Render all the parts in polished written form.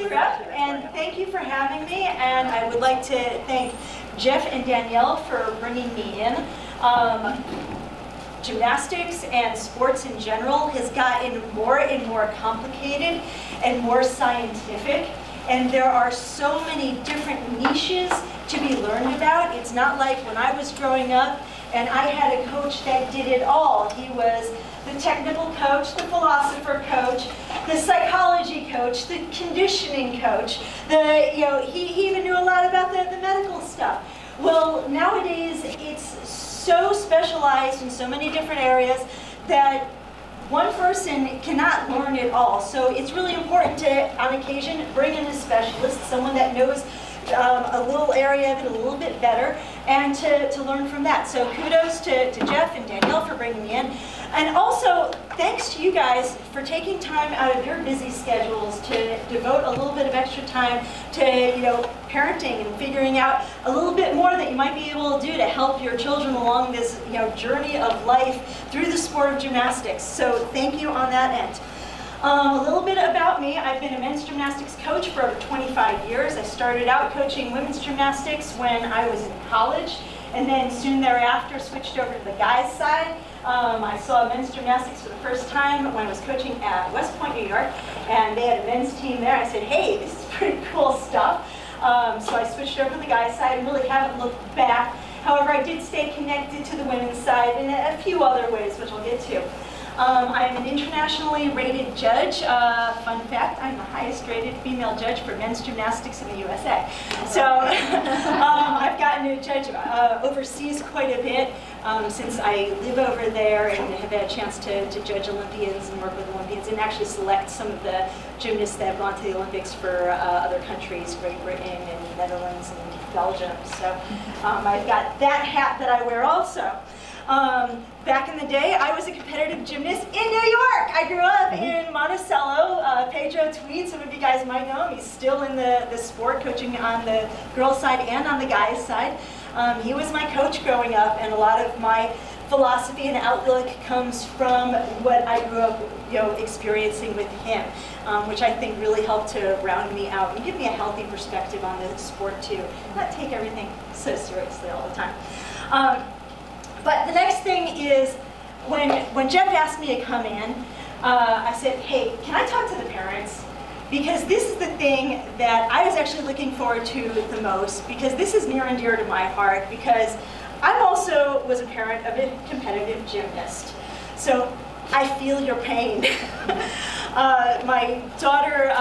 Kathi-Sue Rupp, and thank you for having me. And I would like to thank Jeff and Danielle for bringing me in. Gymnastics and sports in general has gotten more and more complicated and more scientific. And there are so many different niches to be learned about. It's not like when I was growing up and I had a coach that did it all. He was the technical coach, the philosopher coach, the psychology coach, the conditioning coach. He even knew a lot about the medical stuff. Well, nowadays it's so specialized in so many different areas that one person cannot learn it all. So it's really important to, on occasion, bring in a specialist, someone that knows a little area of it a little bit better, and to learn from that. So kudos to Jeff and Danielle for bringing me in. And also, thanks to you guys for taking time out of your busy schedules to devote a little bit of extra time to parenting and figuring out a little bit more that you might be able to do to help your children along this journey of life through the sport of gymnastics. So thank you on that end. A little bit about me. I've been a men's gymnastics coach for over 25 years. I started out coaching women's gymnastics when I was in college, and then soon thereafter switched over to the guys' side. I saw men's gymnastics for the first time when I was coaching at West Point, New York, and they had a men's team there. I said, hey, this is pretty cool stuff. So I switched over to the guys' side and really haven't looked back. However, I did stay connected to the women's side in a few other ways, which I'll get to. I'm an internationally rated judge. Fun fact, I'm the highest rated female judge for men's gymnastics in the USA. So I've gotten to judge overseas quite a bit since I live over there and have had a chance to judge Olympians and work with Olympians and actually select some of the gymnasts that have gone to the Olympics for other countries, Great Britain and Netherlands and Belgium. So I've got that hat that I wear also. Back in the day, I was a competitive gymnast in New York. I grew up in Monticello. Pedro Tweed, some of you guys might know him. He's still in the sport, coaching on the girls' side and on the guys' side. He was my coach growing up, and a lot of my philosophy and outlook comes from what I grew up experiencing with him, which I think really helped to round me out and give me a healthy perspective on the sport too. Not take everything so seriously all the time. But the next thing is, when Jeff asked me to come in, I said, hey, can I talk to the parents? Because this is the thing that I was actually looking forward to the most, because this is near and dear to my heart, because I also was a parent of a competitive gymnast. So I feel your pain. My daughter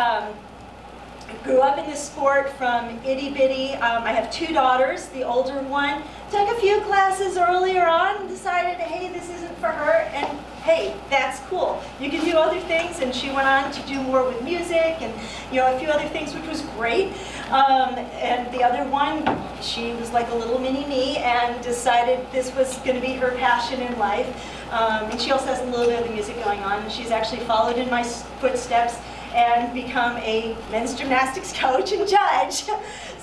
grew up in this sport from itty bitty. I have two daughters. The older one took a few classes earlier on and decided, hey, this isn't for her, and hey, that's cool. You can do other things, and she went on to do more with music and a few other things, which was great. And the other one, she was like a little mini me and decided this was going to be her passion in life. And she also has a little bit of the music going on, and she's actually followed in my footsteps and become a men's gymnastics coach and judge.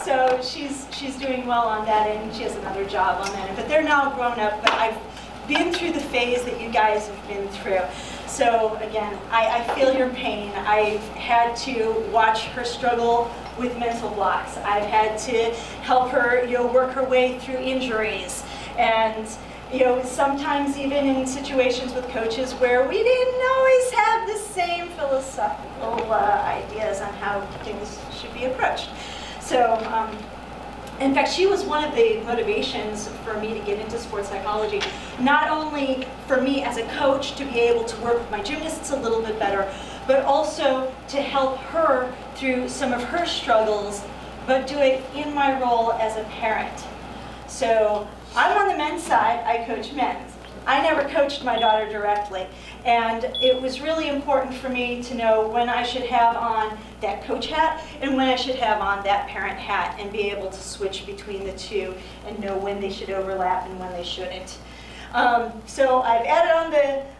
So she's doing well on that end, and she has another job on that end. But they're now grown up, but I've been through the phase that you guys have been through. So again, I feel your pain. I've had to watch her struggle with mental blocks. I've had to help her work her way through injuries. And sometimes even in situations with coaches where we didn't always have the same philosophical ideas on how things should be approached. So, in fact, she was one of the motivations for me to get into sports psychology. Not only for me as a coach to be able to work with my gymnasts a little bit better, but also to help her through some of her struggles, but do it in my role as a parent. So, I'm on the men's side, I coach men's. I never coached my daughter directly, and it was really important for me to know when I should have on that coach hat and when I should have on that parent hat, and be able to switch between the two and know when they should overlap and when they shouldn't. So I've added on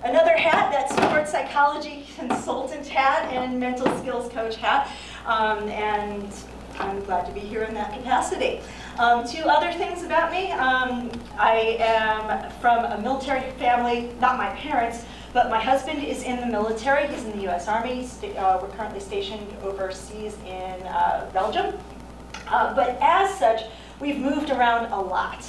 another hat, that sports psychology consultant hat and mental skills coach hat, and I'm glad to be here in that capacity. Two other things about me. I am from a military family, not my parents, But my husband is in the military. He's in the U.S. Army. We're currently stationed overseas in Belgium. But as such, we've moved around a lot.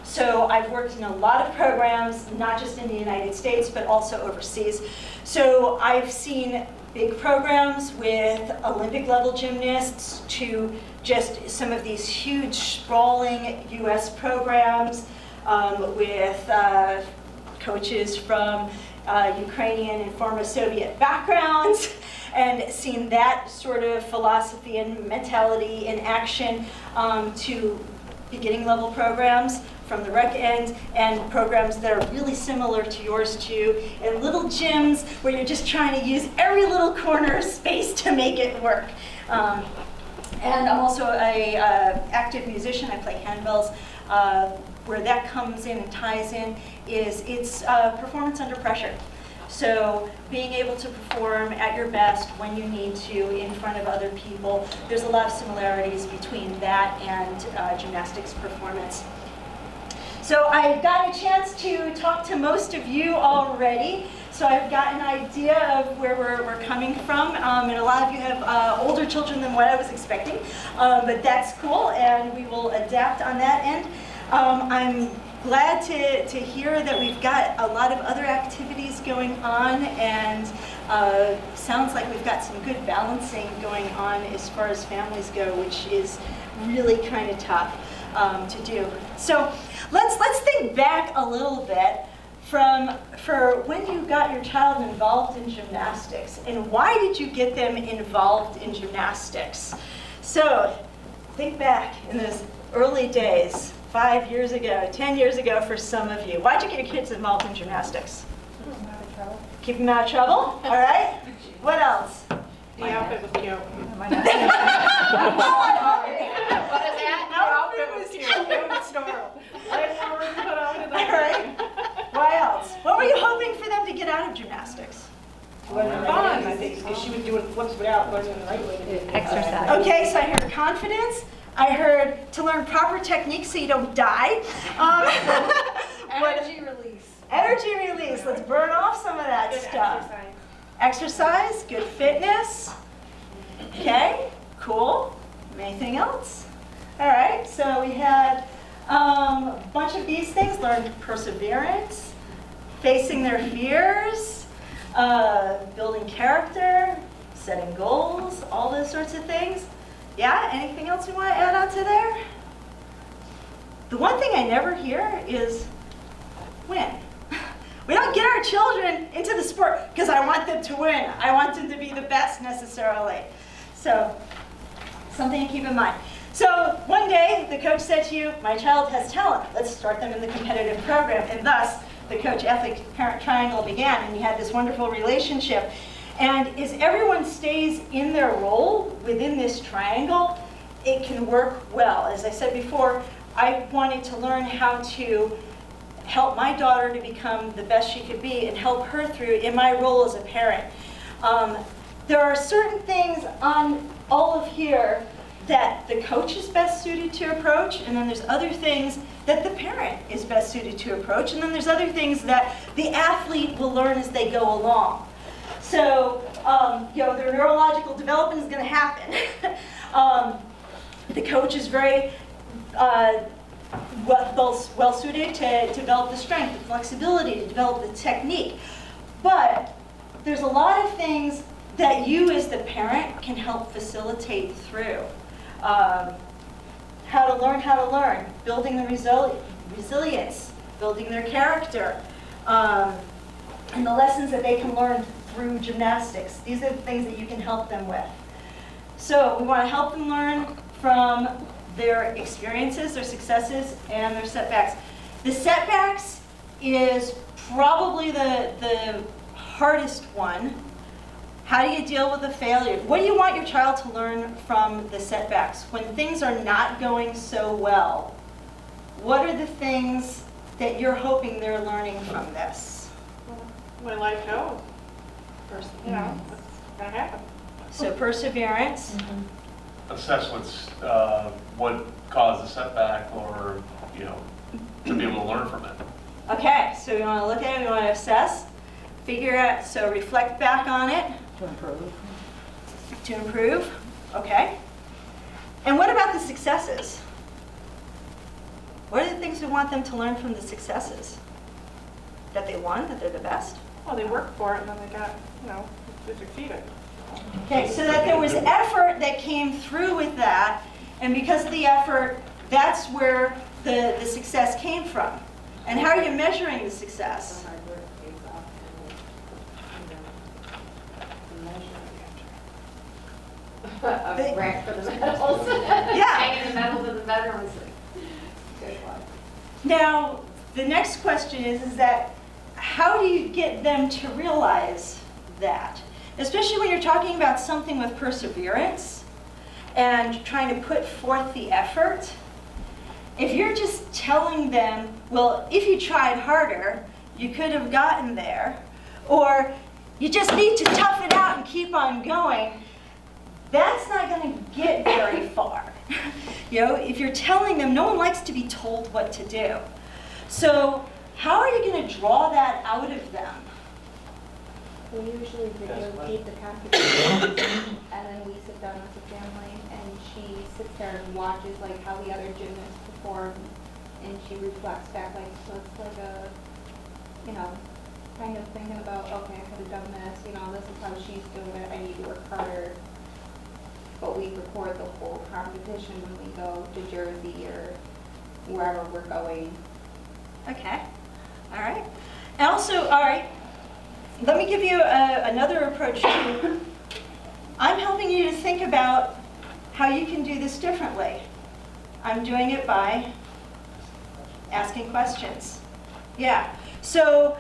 So I've worked in a lot of programs, not just in the United States, but also overseas. So I've seen big programs with Olympic level gymnasts to just some of these huge sprawling US programs with coaches from Ukrainian and former Soviet backgrounds, and seen that sort of philosophy and mentality in action to beginning level programs from the rec end, and programs that are really similar to yours too, and little gyms where you're just trying to use every little corner of space to make it work. And I'm also a active musician. I play handbells. Where that comes in and ties in is it's performance under pressure. So being able to perform at your best when you need to in front of other people, there's a lot of similarities between that and gymnastics performance. So I've gotten a chance to talk to most of you already. So I've got an idea of where we're coming from, and a lot of you have older children than what I was expecting, but that's cool, and we will adapt on that end. I'm glad to hear that we've got a lot of other activities going on, and sounds like we've got some good balancing going on as far as families go, which is really kind of tough to do. So let's think back a little bit for when you got your child involved in gymnastics, and why did you get them involved in gymnastics? So think back in those early days, 5 years ago, 10 years ago for some of you. Why'd you get your kids involved in gymnastics? Keep them out of trouble. Keep them out of trouble, all right? What else? The outfit was cute. What is that? The outfit was cute. It was adorable. I had more room to put on it. All right. What else? What were you hoping for them to get out of gymnastics? Fun, I think, because she was doing flips without learning the right way to do it. Exercise. Okay, so I heard confidence. I heard to learn proper technique so you don't die. Energy release. Energy release. Let's burn off some of that Good stuff. exercise. Exercise, good fitness. Okay, cool. Anything else? All right, so we had a bunch of these things. Learn perseverance, facing their fears, building character, setting goals, all those sorts of things. Yeah, anything else you want to add on to there? The one thing I never hear is win. We don't get our children into the sport because I want them to win. I want them to be the best necessarily. So, something to keep in mind. So, one day the coach said to you, my child has talent. Let's start them in the competitive program. And thus, the coach-athlete parent triangle began, and you had this wonderful relationship. And as everyone stays in their role within this triangle, it can work well. As I said before, I wanted to learn how to help my daughter to become the best she could be and help her through in my role as a parent. There are certain things on all of here that the coach is best suited to approach, and then there's other things that the parent is best suited to approach, and then there's other things that the athlete will learn as they go along. So, their neurological development is going to happen. The coach is very well suited to develop the strength, the flexibility, to develop the technique. But there's a lot of things that you as the parent can help facilitate through. How to learn, building the resilience, building their character, and the lessons that they can learn through gymnastics. These are the things that you can help them with. So we want to help them learn from their experiences, their successes, and their setbacks. The setbacks is probably the hardest one. How do you deal with the failure? What do you want your child to learn from the setbacks? When things are not going so well, what are the things that you're hoping they're learning from this? When life goes, first, that's going to happen. So perseverance. Assess what caused the setback, or to be able to learn from it. Okay, so we want to look at it, we want to assess. figure out, so reflect back on it. To improve. To improve, okay. And what about the successes? What are the things we want them to learn from the successes? That they won, that they're the best? Well, they worked for it and then they got, they succeeded. Okay, so that there was effort that came through with that, and because of the effort, that's where the success came from. And how are you measuring the success? Hard work pays off, and, They- a rack for the medals. Yeah. Hanging the medals in the bedroom is a good one. Now, the next question is that how do you get them to realize that? Especially when you're talking about something with perseverance and trying to put forth the effort. If you're just telling them, well, if you tried harder, you could have gotten there, or you just need to tough it out and keep on going, that's not going to get very far. If you're telling them, no one likes to be told what to do. So how are you going to draw that out of them? We usually videotape the competition, and then we sit down as a family, and she sits there and watches like how the other gymnasts perform, and she reflects back like, so it's like a, kind of thinking about, okay, I could have done this, this is how she's doing it, I need to work harder. But we record the whole competition when we go to Jersey or wherever we're going. Okay, all right. And also, all right, let me give you another approach too. I'm helping you to think about how you can do this differently. I'm doing it by asking questions. Yeah, so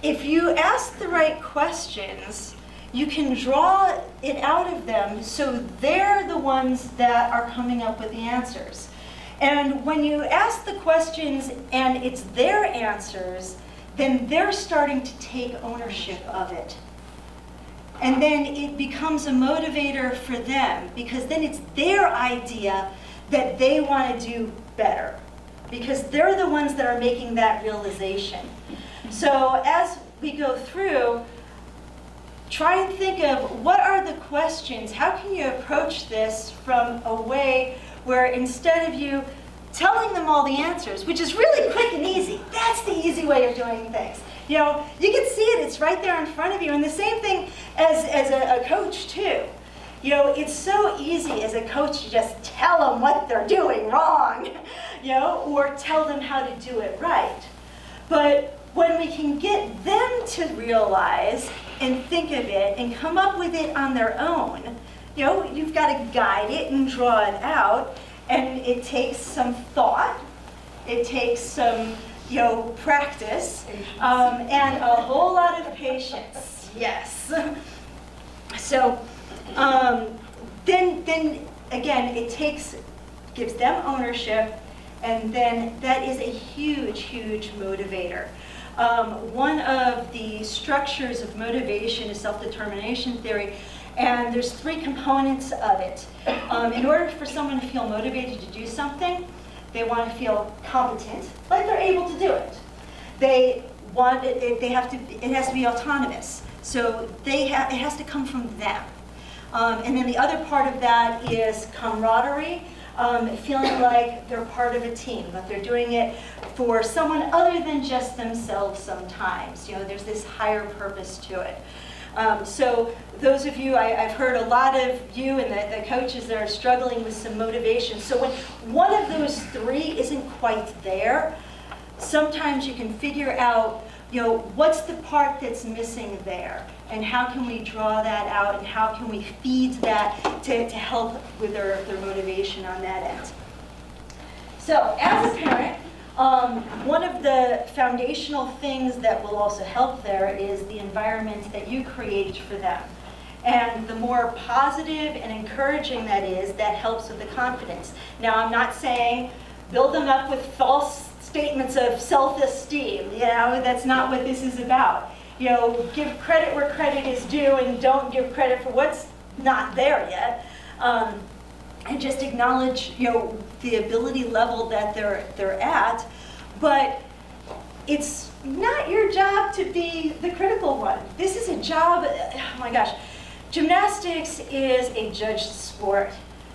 if you ask the right questions, you can draw it out of them so they're the ones that are coming up with the answers. And when you ask the questions and it's their answers, then they're starting to take ownership of it. And then it becomes a motivator for them, because then it's their idea that they want to do better, because they're the ones that are making that realization. So as we go through, try and think of what are the questions, how can you approach this from a way where instead of you telling them all the answers, which is really quick and easy, that's the easy way of doing things. You can see it, it's right there in front of you. And the same thing as a coach too. It's so easy as a coach to just tell them what they're doing wrong, or tell them how to do it right. But when we can get them to realize and think of it and come up with it on their own, you've got to guide it and draw it out, and it takes some thought, it takes some practice, and a whole lot of patience. Yes. So then again, gives them ownership, and then that is a huge, huge motivator. One of the structures of motivation is self-determination theory, and there's 3 components of it. In order for someone to feel motivated to do something, they want to feel competent, like they're able to do it. It has to be autonomous, so it has to come from them. And then the other part of that is camaraderie, feeling like they're part of a team, that they're doing it for someone other than just themselves sometimes. There's this higher purpose to it. So those of you, I've heard a lot of you and the coaches that are struggling with some motivation. So when one of those 3 isn't quite there, sometimes you can figure out, what's the part that's missing there? And how can we draw that out, and how can we feed that to help with their motivation on that end? So as a parent, one of the foundational things that will also help there is the environment that you create for them. And the more positive and encouraging that is, that helps with the confidence. Now, I'm not saying build them up with false statements of self-esteem. That's not what this is about. Give credit where credit is due, and don't give credit for what's not there yet. And just acknowledge, the ability level that they're at. But it's not your job to be the critical one. This is a job, oh my gosh, gymnastics is a judged sport.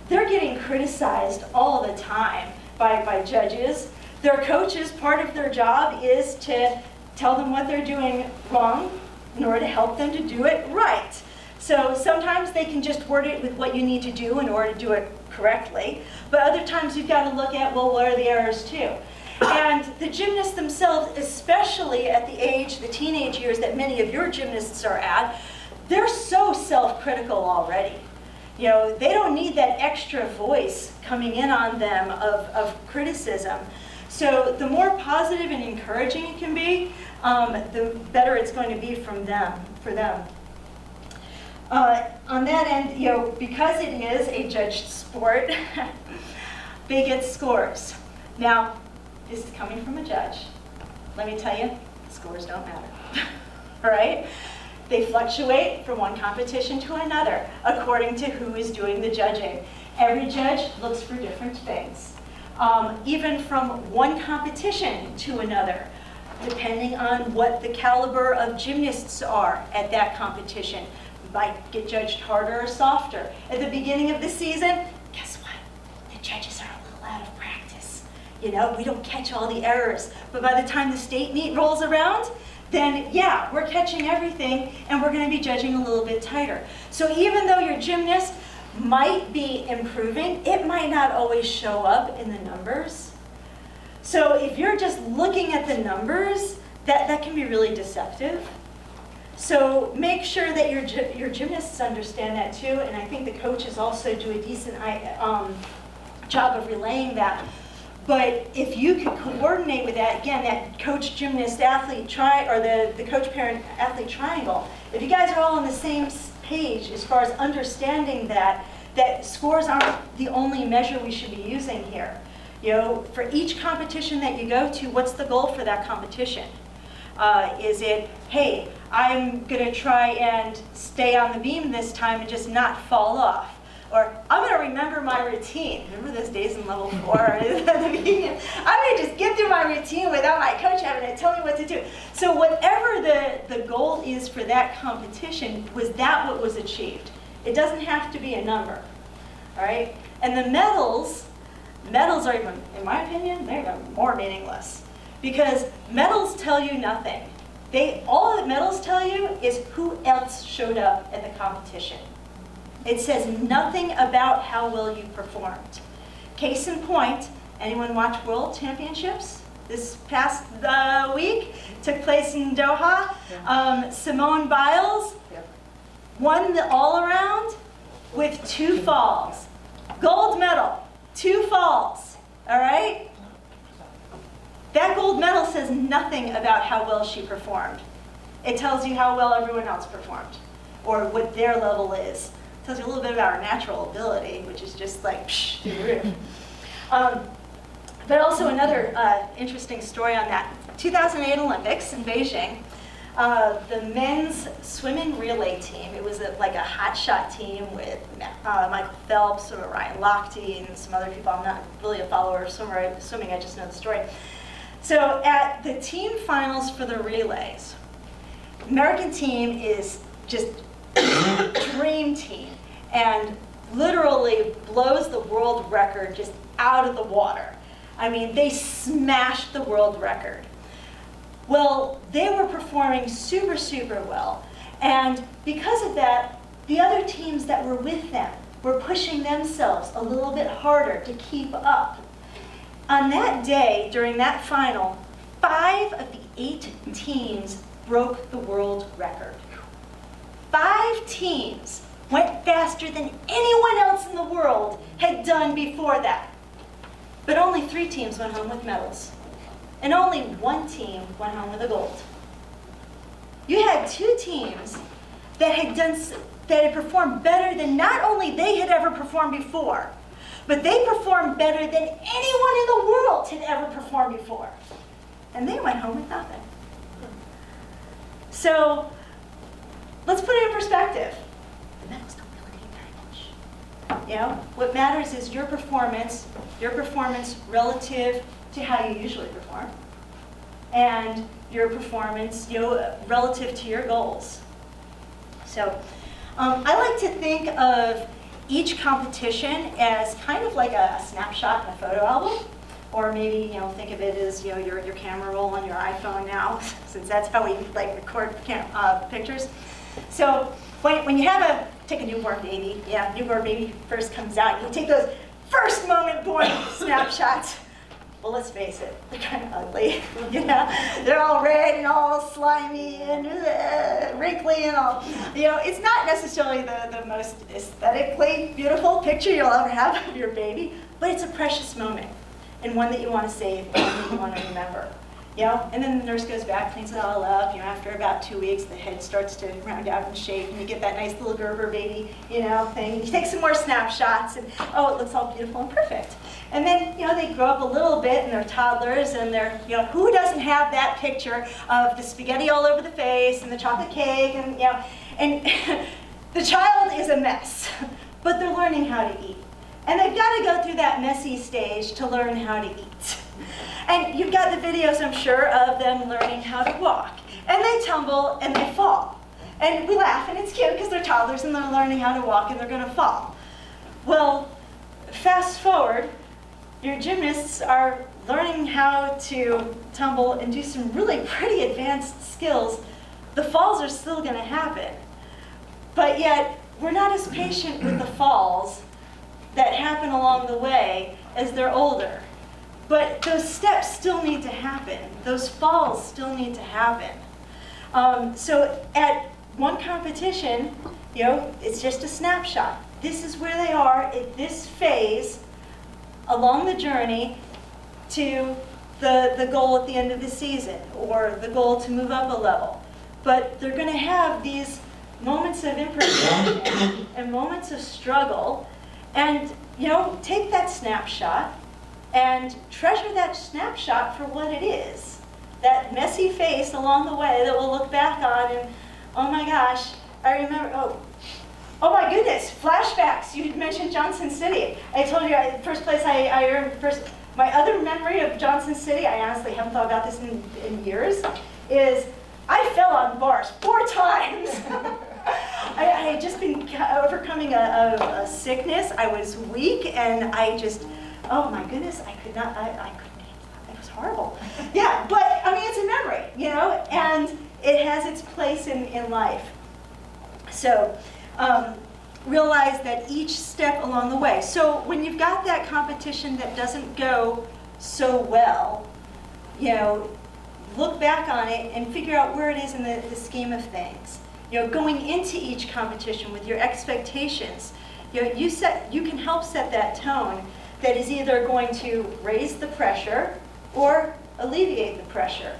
They're getting criticized all the time by judges. Their coaches, part of their job is to tell them what they're doing wrong in order to help them to do it right. So sometimes they can just word it with what you need to do in order to do it correctly. But other times you've got to look at, well, what are the errors too? And the gymnasts themselves, especially at the age, the teenage years that many of your gymnasts are at, they're so self-critical already. You know, they don't need that extra voice coming in on them of criticism. So the more positive and encouraging it can be, the better it's going to be for them. On that end, you know, because it is a judged sport, they get scores. Now, this is coming from a judge. Let me tell you, scores don't matter, all right? They fluctuate from one competition to another according to who is doing the judging. Every judge looks for different things, even from one competition to another, depending on what the caliber of gymnasts are at that competition. You might get judged harder or softer. At the beginning of the season, guess what? The judges are a little out of practice. You know, we don't catch all the errors. But by the time the state meet rolls around, then yeah, we're catching everything and we're going to be judging a little bit tighter. So even though your gymnast might be improving, it might not always show up in the numbers. So if you're just looking at the numbers, that can be really deceptive. So make sure that your gymnasts understand that too, and I think the coaches also do a decent job of relaying that. But if you could coordinate with that, again, that coach gymnast athlete or the coach parent athlete triangle, if you guys are all on the same page as far as understanding that scores aren't the only measure we should be using here. You know, for each competition that you go to, what's the goal for that competition? Is it, hey, I'm gonna try and stay on the beam this time and just not fall off? Or I'm going to remember my routine. Remember those days in level 4 at the beginning? I'm going to just get through my routine without my coach having to tell me what to do. So whatever the goal is for that competition, was that what was achieved? It doesn't have to be a number, all right? And the medals are even, in my opinion, they're even more meaningless. Because medals tell you nothing. All that medals tell you is who else showed up at the competition. It says nothing about how well you performed. Case in point, anyone watch World Championships this past week? Took place in Doha. Simone Biles won the all-around with 2 falls. Gold medal, 2 falls, all right? That gold medal says nothing about how well she performed. It tells you how well everyone else performed, or what their level is. Tells you a little bit about our natural ability, which is just like through the roof. But also another interesting story on that. 2008 Olympics in Beijing, the men's swimming relay team, it was like a hotshot team with Michael Phelps or Ryan Lochte and some other people. I'm not really a follower of swimming, I just know the story. So at the team finals for the relays, American team is just dream team and literally blows the world record just out of the water. I mean, they smashed the world record. Well, they were performing super, super well. And because of that, the other teams that were with them were pushing themselves a little bit harder to keep up. On that day, during that final, 5 of the 8 teams broke the world record. 5 teams went faster than anyone else in the world had done before that. But only 3 teams went home with medals. And only 1 team went home with a gold. You had 2 teams that had performed better than not only they had ever performed before, but they performed better than anyone in the world had ever performed before. And they went home with nothing. So let's put it in perspective. The medals don't really mean very much. You know, what matters is your performance relative to how you usually perform. and your performance, relative to your goals. So I like to think of each competition as kind of like a snapshot in a photo album, or maybe think of it as your camera roll on your iPhone now, since that's how we like record pictures. So when you take a newborn baby, newborn baby first comes out, you take those first moment born snapshots. Well, let's face it, they're kind of ugly, They're all red and all slimy and wrinkly and all, it's not necessarily the most aesthetically beautiful picture you'll ever have of your baby, but it's a precious moment and one that you want to save and one that you want to remember. And then the nurse goes back, cleans it all up. After about 2 weeks, the head starts to round out and shape, and you get that nice little Gerber baby, thing. You take some more snapshots, and oh, it looks all beautiful and perfect. And then, they grow up a little bit, and they're toddlers, and they're, who doesn't have that picture of the spaghetti all over the face and the chocolate cake, and and the child is a mess, but they're learning how to eat, and they've got to go through that messy stage to learn how to eat. And you've got the videos, I'm sure, of them learning how to walk. And they tumble and they fall. And we laugh and it's cute because they're toddlers and they're learning how to walk and they're going to fall. Well, fast forward, your gymnasts are learning how to tumble and do some really pretty advanced skills. The falls are still going to happen. But yet, we're not as patient with the falls that happen along the way as they're older. But those steps still need to happen. Those falls still need to happen. So at one competition, it's just a snapshot. This is where they are at this phase along the journey to the goal at the end of the season, or the goal to move up a level. But they're going to have these moments of imperfection and moments of struggle, and take that snapshot and treasure that snapshot for what it is. That messy face along the way that we'll look back on and, oh my gosh, I remember, oh my goodness, flashbacks. You mentioned Johnson City. I told you, the first place I earned my other memory of Johnson City, I honestly haven't thought about this in years, is I fell on bars 4 times. I had just been overcoming a sickness. I was weak and I just, oh my goodness, I couldn't, it was horrible. Yeah, but I mean, it's a memory, and it has its place in life. So realize that each step along the way. So when you've got that competition that doesn't go so well, look back on it and figure out where it is in the scheme of things. Going into each competition with your expectations, you can help set that tone that is either going to raise the pressure or alleviate the pressure.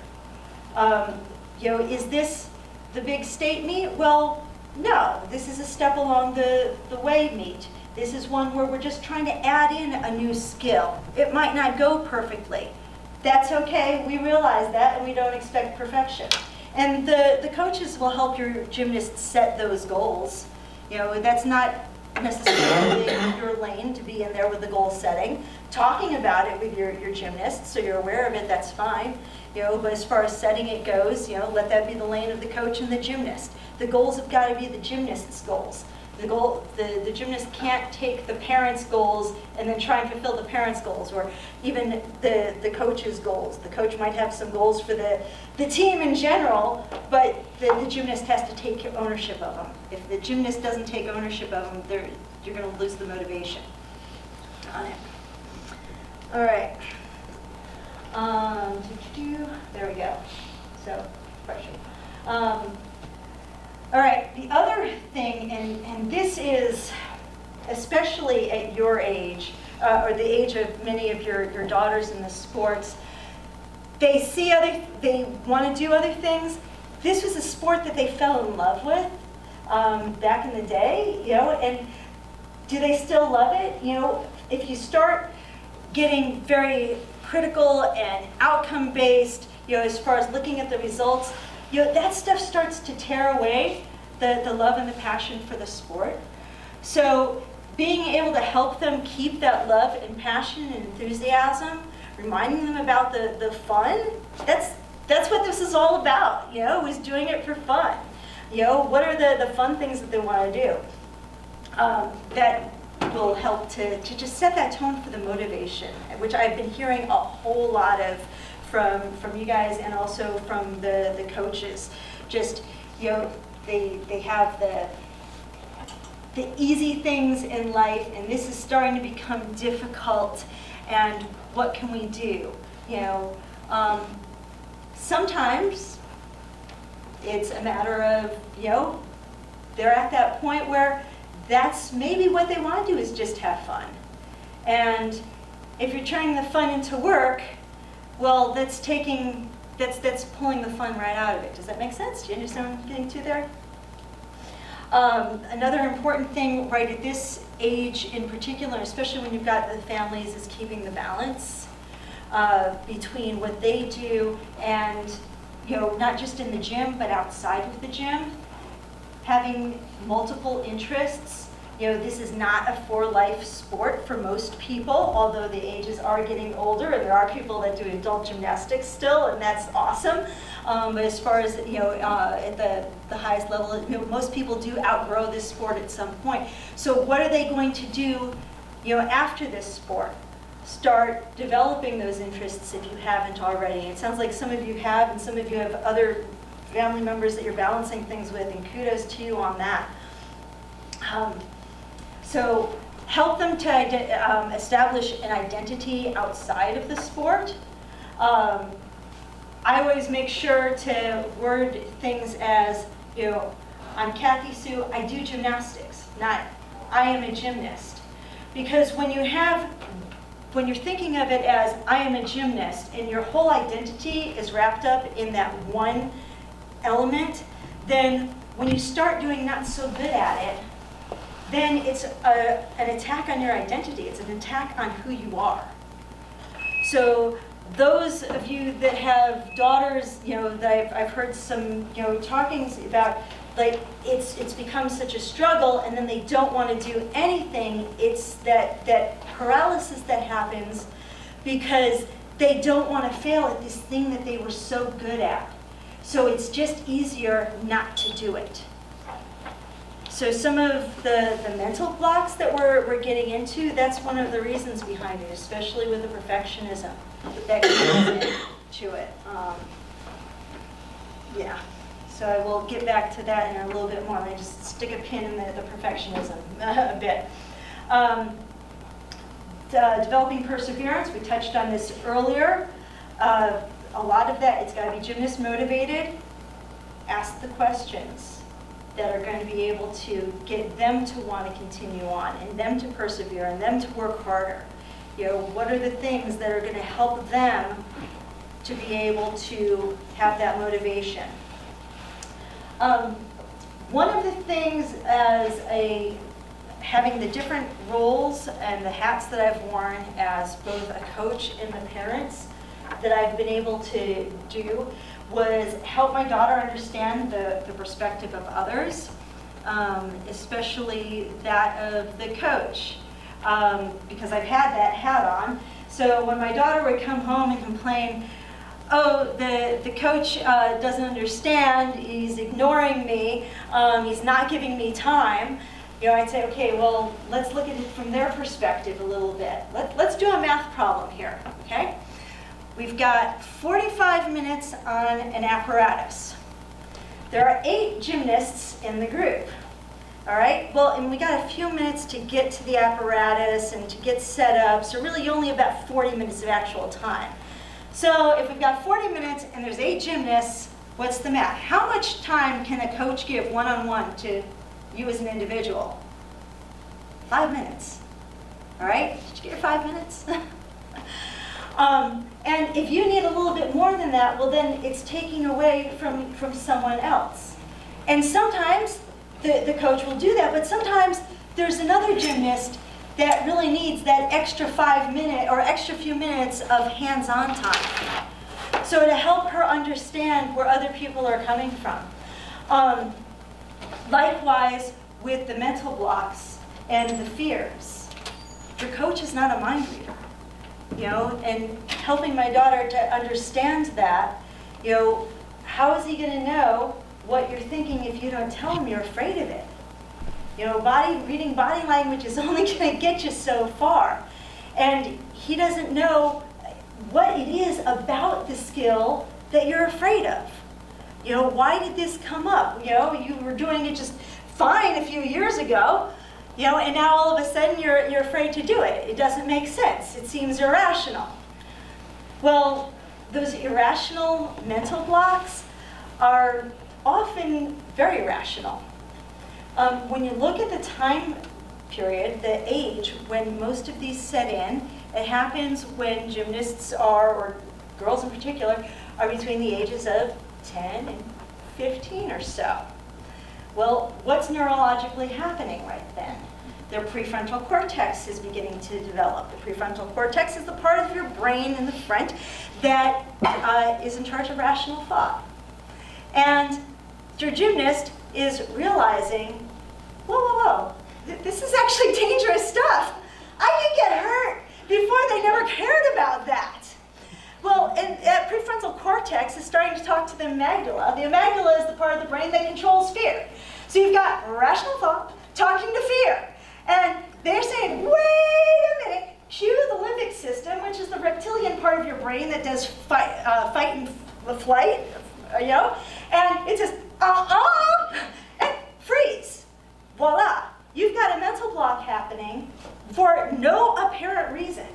Is this the big state meet? Well, no, this is a step along the way meet. This is one where we're just trying to add in a new skill. It might not go perfectly. That's okay, we realize that, and we don't expect perfection. And the coaches will help your gymnasts set those goals. That's not necessarily your lane to be in there with the goal setting. Talking about it with your gymnasts, so you're aware of it, that's fine. But as far as setting it goes, let that be the lane of the coach and the gymnast. The goals have got to be the gymnast's goals. The gymnast can't take the parents' goals and then try and fulfill the parents' goals, or even the coach's goals. The coach might have some goals for the team in general, but the gymnast has to take ownership of them. If the gymnast doesn't take ownership of them, you're going to lose the motivation on it. All right. There we go. So, pressure. All right, the other thing, and this is especially at your age, or the age of many of your daughters in the sports, they want to do other things. This was a sport that they fell in love with back in the day, and do they still love it? If you start getting very critical and outcome-based, as far as looking at the results, that stuff starts to tear away the love and the passion for the sport. So being able to help them keep that love and passion and enthusiasm, reminding them about the fun, that's that's what this is all about, you know, is doing it for fun. You know, what are the fun things that they want to do? That will help to just set that tone for the motivation, which I've been hearing a whole lot of from you guys and also from the coaches. Just, you know, they have the easy things in life, and this is starting to become difficult, and what can we do? You know, sometimes it's a matter of, you know, they're at that point where that's maybe what they want to do is just have fun. And if you're turning the fun into work, well, that's pulling the fun right out of it. Does that make sense? Do you understand what I'm getting to there? Another important thing right at this age in particular, especially when you've got the families, is keeping the balance between what they do and, you know, not just in the gym, but outside of the gym. Having multiple interests. You know, this is not a for-life sport for most people, although the ages are getting older, and there are people that do adult gymnastics still, and that's awesome. But as far as, you know, at the highest level, you know, most people do outgrow this sport at some point. So what are they going to do, you know, after this sport? Start developing those interests if you haven't already. It sounds like some of you have, and some of you have other family members that you're balancing things with, and kudos to you on that. So help them to establish an identity outside of the sport. I always make sure to word things as, you know, I'm Kathi-Sue, I do gymnastics, not I am a gymnast. Because when you're thinking of it as I am a gymnast and your whole identity is wrapped up in that one element, then when you start doing not so good at it, then it's an attack on your identity. It's an attack on who you are. So those of you that have daughters, you know, that I've heard some, you know, talkings about, like it's become such a struggle, and then they don't want to do anything. It's that paralysis that happens because they don't want to fail at this thing that they were so good at. So it's just easier not to do it. So some of the mental blocks that we're getting into, that's one of the reasons behind it, especially with the perfectionism that comes into it. Yeah, so I will get back to that in a little bit more. I just stick a pin in the perfectionism a bit. Developing perseverance, we touched on this earlier. A lot of that, it's got to be gymnast motivated. Ask the questions that are going to be able to get them to want to continue on, and them to persevere, and them to work harder. You know, what are the things that are going to help them to be able to have that motivation? One of the things as having the different roles and the hats that I've worn as both a coach and the parents that I've been able to do was help my daughter understand the perspective of others, especially that of the coach, because I've had that hat on. So when my daughter would come home and complain, oh, the coach doesn't understand, he's ignoring me, he's not giving me time, you know, I'd say, okay, well, let's look at it from their perspective a little bit. Let's do a math problem here, okay? We've got 45 minutes on an apparatus. There are 8 gymnasts in the group, all right? Well, and we got a few minutes to get to the apparatus and to get set up, so really only about 40 minutes of actual time. So if we've got 40 minutes and there's 8 gymnasts, what's the math? How much time can a coach give one-on-one to you as an individual? 5 minutes, all right? Did you get your 5 minutes? And if you need a little bit more than that, well then it's taking away from someone else. And sometimes the coach will do that, but sometimes there's another gymnast that really needs that extra 5 minute or extra few minutes of hands-on time. So to help her understand where other people are coming from. Likewise with the mental blocks and the fears. Your coach is not a mind reader. You know, and helping my daughter to understand that You know, how is he going to know what you're thinking if you don't tell him you're afraid of it? You know, reading body language is only going to get you so far. And he doesn't know what it is about the skill that you're afraid of. You know, why did this come up? You know, you were doing it just fine a few years ago, you know, and now all of a sudden you're afraid to do it. It doesn't make sense. It seems irrational. Well, those irrational mental blocks are often very rational. When you look at the time period, the age when most of these set in, it happens when gymnasts are, or girls in particular, are between the ages of 10 and 15 or so. Well, what's neurologically happening right then? Their prefrontal cortex is beginning to develop. The prefrontal cortex is the part of your brain in the front that is in charge of rational thought. And your gymnast is realizing, whoa, whoa, whoa, this is actually dangerous stuff. I could get hurt. Before, they never cared about that. Well, and that prefrontal cortex is starting to talk to the amygdala. The amygdala is the part of the brain that controls fear. So you've got rational thought talking to fear. And they're saying, wait a minute, cue the limbic system, which is the reptilian part of your brain that does fight and flight, you know? And it says, and freeze. Voila. You've got a mental block happening for no apparent reason.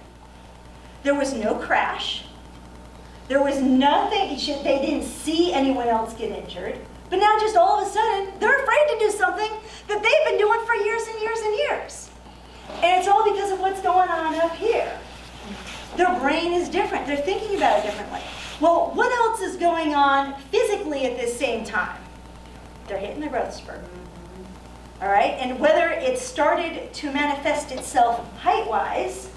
There was no crash. There was nothing, they didn't see anyone else get injured. But now just all of a sudden, they're afraid to do something that they've been doing for years and years and years. And it's all because of what's going on up here. Their brain is different. They're thinking about it differently. Well, what else is going on physically at this same time? They're hitting the growth spurt. All right? And whether it started to manifest itself height-wise,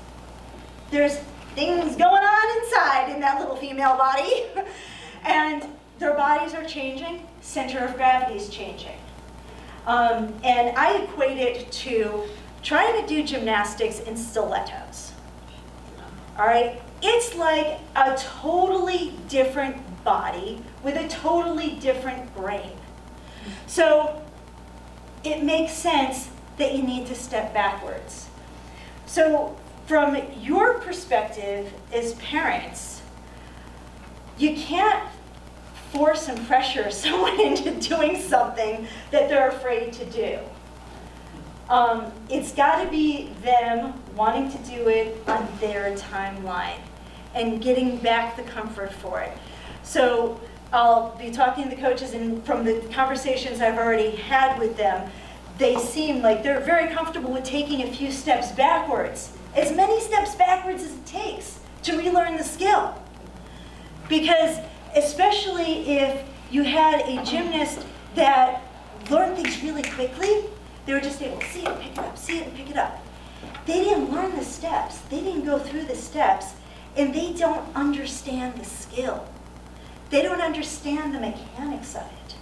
there's things going on inside in that little female body. And their bodies are changing. Center of gravity is changing. And I equate it to trying to do gymnastics in stilettos. All right? It's like a totally different body with a totally different brain. So it makes sense that you need to step backwards. So from your perspective as parents, you can't force and pressure someone into doing something that they're afraid to do. It's got to be them wanting to do it on their timeline and getting back the comfort for it. So I'll be talking to the coaches, and from the conversations I've already had with them, they seem like they're very comfortable with taking a few steps backwards. As many steps backwards as it takes to relearn the skill. Because especially if you had a gymnast that learned things really quickly, they were just able to see it and pick it up, see it and pick it up. They didn't learn the steps. They didn't go through the steps, and they don't understand the skill. They don't understand the mechanics of it.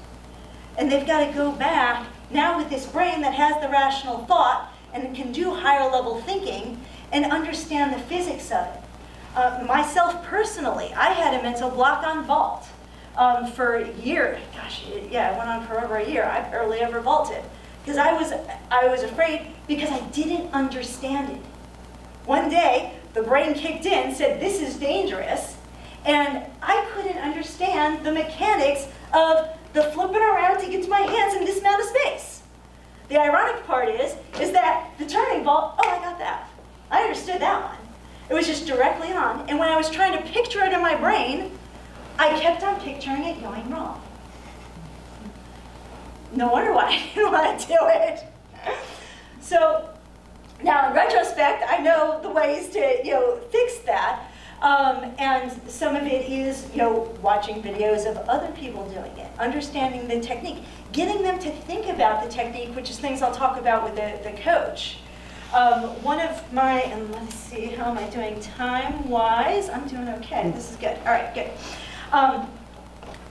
And they've got to go back now with this brain that has the rational thought and can do higher level thinking and understand the physics of it. Myself personally, I had a mental block on vault for a year. Gosh, yeah, it went on for over a year. I barely ever vaulted because I was afraid because I didn't understand it. One day, the brain kicked in, said, this is dangerous, and I couldn't understand the mechanics of the flipping around to get to my hands in this amount of space. The ironic part is that the turning vault, oh, I got that. I understood that one. It was just directly on, and when I was trying to picture it in my brain, I kept on picturing it going wrong. No wonder why I didn't want to do it. So now in retrospect, I know the ways to fix that, and some of it is watching videos of other people doing it, understanding the technique, getting them to think about the technique, which is things I'll talk about with the coach. One of my, and let's see, how am I doing time-wise? I'm doing okay. This is good. All right, good.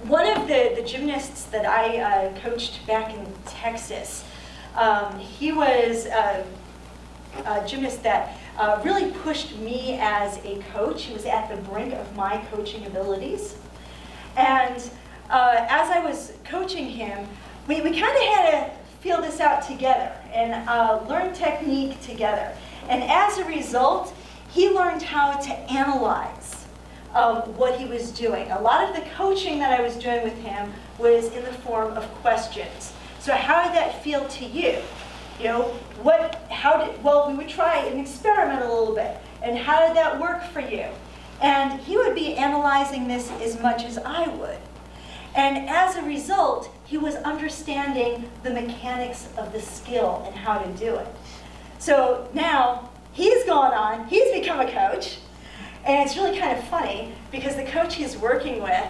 One of the gymnasts that I coached back in Texas, he was a gymnast that really pushed me as a coach. He was at the brink of my coaching abilities. And as I was coaching him, we kind of had to feel this out together and learn technique together. And as a result, he learned how to analyze what he was doing. A lot of the coaching that I was doing with him was in the form of questions. So how did that feel to you? You know, well, we would try and experiment a little bit. And how did that work for you? And he would be analyzing this as much as I would. And as a result, he was understanding the mechanics of the skill and how to do it. So now he's gone on, he's become a coach, and it's really kind of funny because the coach he's working with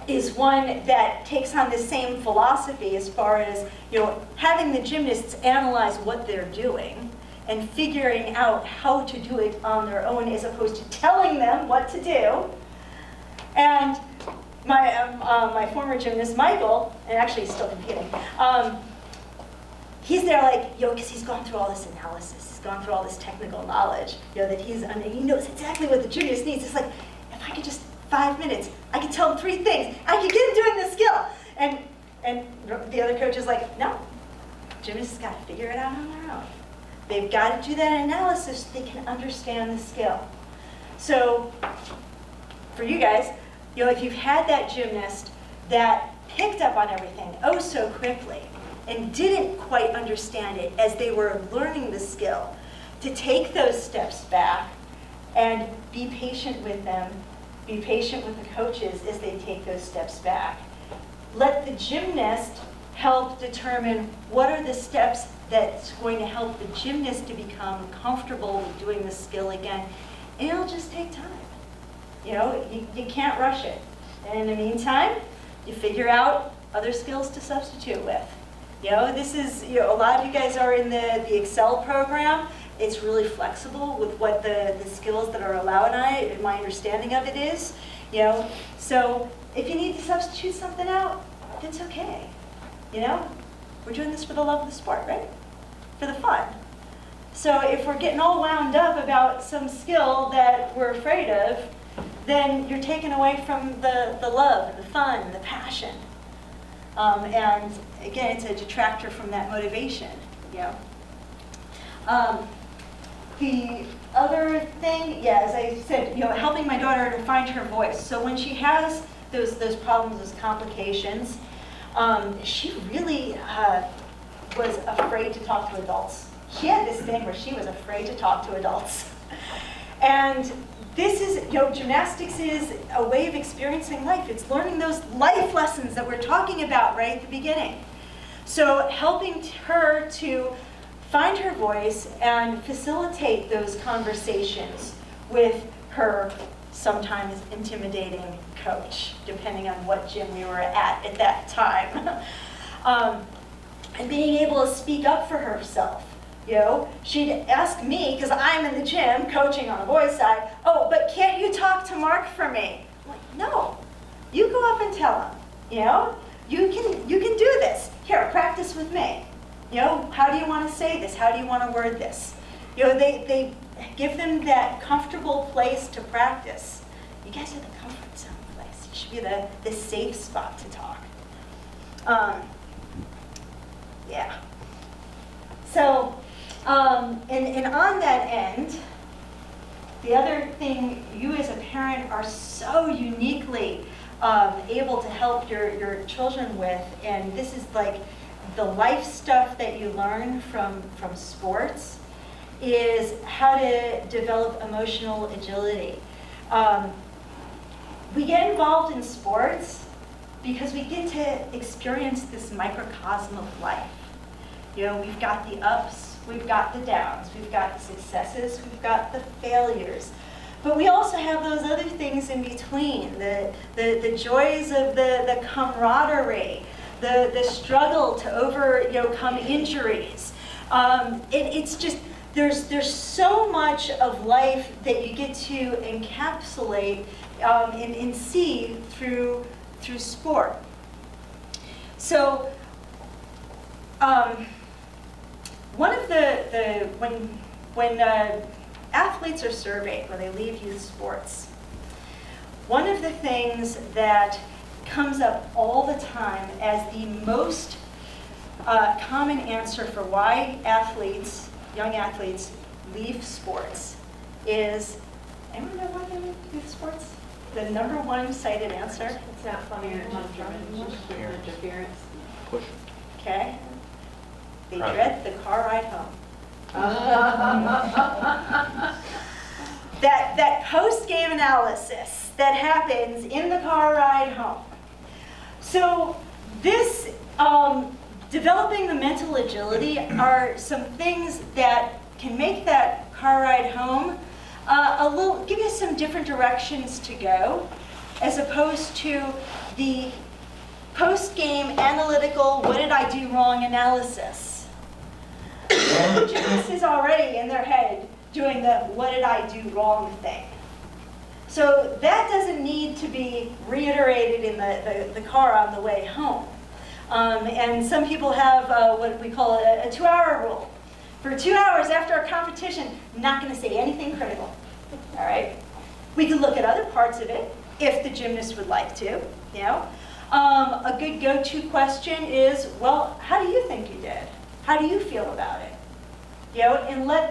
is one that takes on the same philosophy as far as, you know, having the gymnasts analyze what they're doing and figuring out how to do it on their own as opposed to telling them what to do. And my former gymnast, Michael, and actually he's still competing, he's there like, you know, because he's gone through all this analysis, he's gone through all this technical knowledge, you know, that he knows exactly what the gymnast needs. It's like, if I could just 5 minutes, I could tell him 3 things, I could get him doing the skill. And the other coach is like, no, gymnasts got to figure it out on their own. They've got to do that analysis so they can understand the skill. So for you guys, you know, if you've had that gymnast that picked up on everything oh so quickly and didn't quite understand it as they were learning the skill, to take those steps back and be patient with them, be patient with the coaches as they take those steps back. Let the gymnast help determine what are the steps that's going to help the gymnast to become comfortable with doing the skill again. And it'll just take time. You know, you can't rush it. And in the meantime, you figure out other skills to substitute with. You know, this is, you know, a lot of you guys are in the Excel program. It's really flexible with what the skills that are allowed on it, and my understanding of it is. You know, so if you need to substitute something out, it's okay. You know, we're doing this for the love of the sport, right? For the fun. So if we're getting all wound up about some skill that we're afraid of, then you're taken away from the love and the fun and the passion. And again, it's a detractor from that motivation. You know? The other thing, yeah, as I said, you know, helping my daughter to find her voice. So when she has those problems, those complications, she really was afraid to talk to adults. She had this thing where she was afraid to talk to adults. And this is, you know, gymnastics is a way of experiencing life. It's learning those life lessons that we're talking about right at the beginning. So helping her to find her voice and facilitate those conversations with her sometimes intimidating coach, depending on what gym we were at that time. And being able to speak up for herself. You know, she'd ask me, because I'm in the gym coaching on the boys' side, oh, but can't you talk to Mark for me? I'm like, no, you go up and tell him, you know, you can do this. Here, practice with me. You know, how do you want to say this? How do you want to word this? You know, they give them that comfortable place to practice. You guys are the comfort zone place. It should be the safe spot to talk. Yeah. So, and on that end, the other thing you as a parent are so uniquely able to help your children with, and this is like the life stuff that you learn from sports, is how to develop emotional agility. We get involved in sports because we get to experience this microcosm of life. You know, we've got the ups, we've got the downs, we've got the successes, we've got the failures. But we also have those other things in between, the joys of the camaraderie, the struggle to overcome injuries. It's just, there's so much of life that you get to encapsulate and see through sport. So, one of when athletes are surveyed when they leave youth sports, one of the things that comes up all the time as the most common answer for why athletes, young athletes, leave sports is, anyone know why they leave sports? The number one cited answer? It's not funny or interference. Push. Okay. They Right. dread the car ride home. That post-game analysis that happens in the car ride home. So this, developing the mental agility are some things that can make that car ride home give you some different directions to go, as opposed to the post-game analytical, what did I do wrong analysis. The gymnast is already in their head doing the what did I do wrong thing. So that doesn't need to be reiterated in the car on the way home. And some people have what we call a 2-hour rule. For 2 hours after a competition, not going to say anything critical. All right? We can look at other parts of it if the gymnast would like to. You know, a good go-to question is, well, how do you think you did? How do you feel about it? You know, and let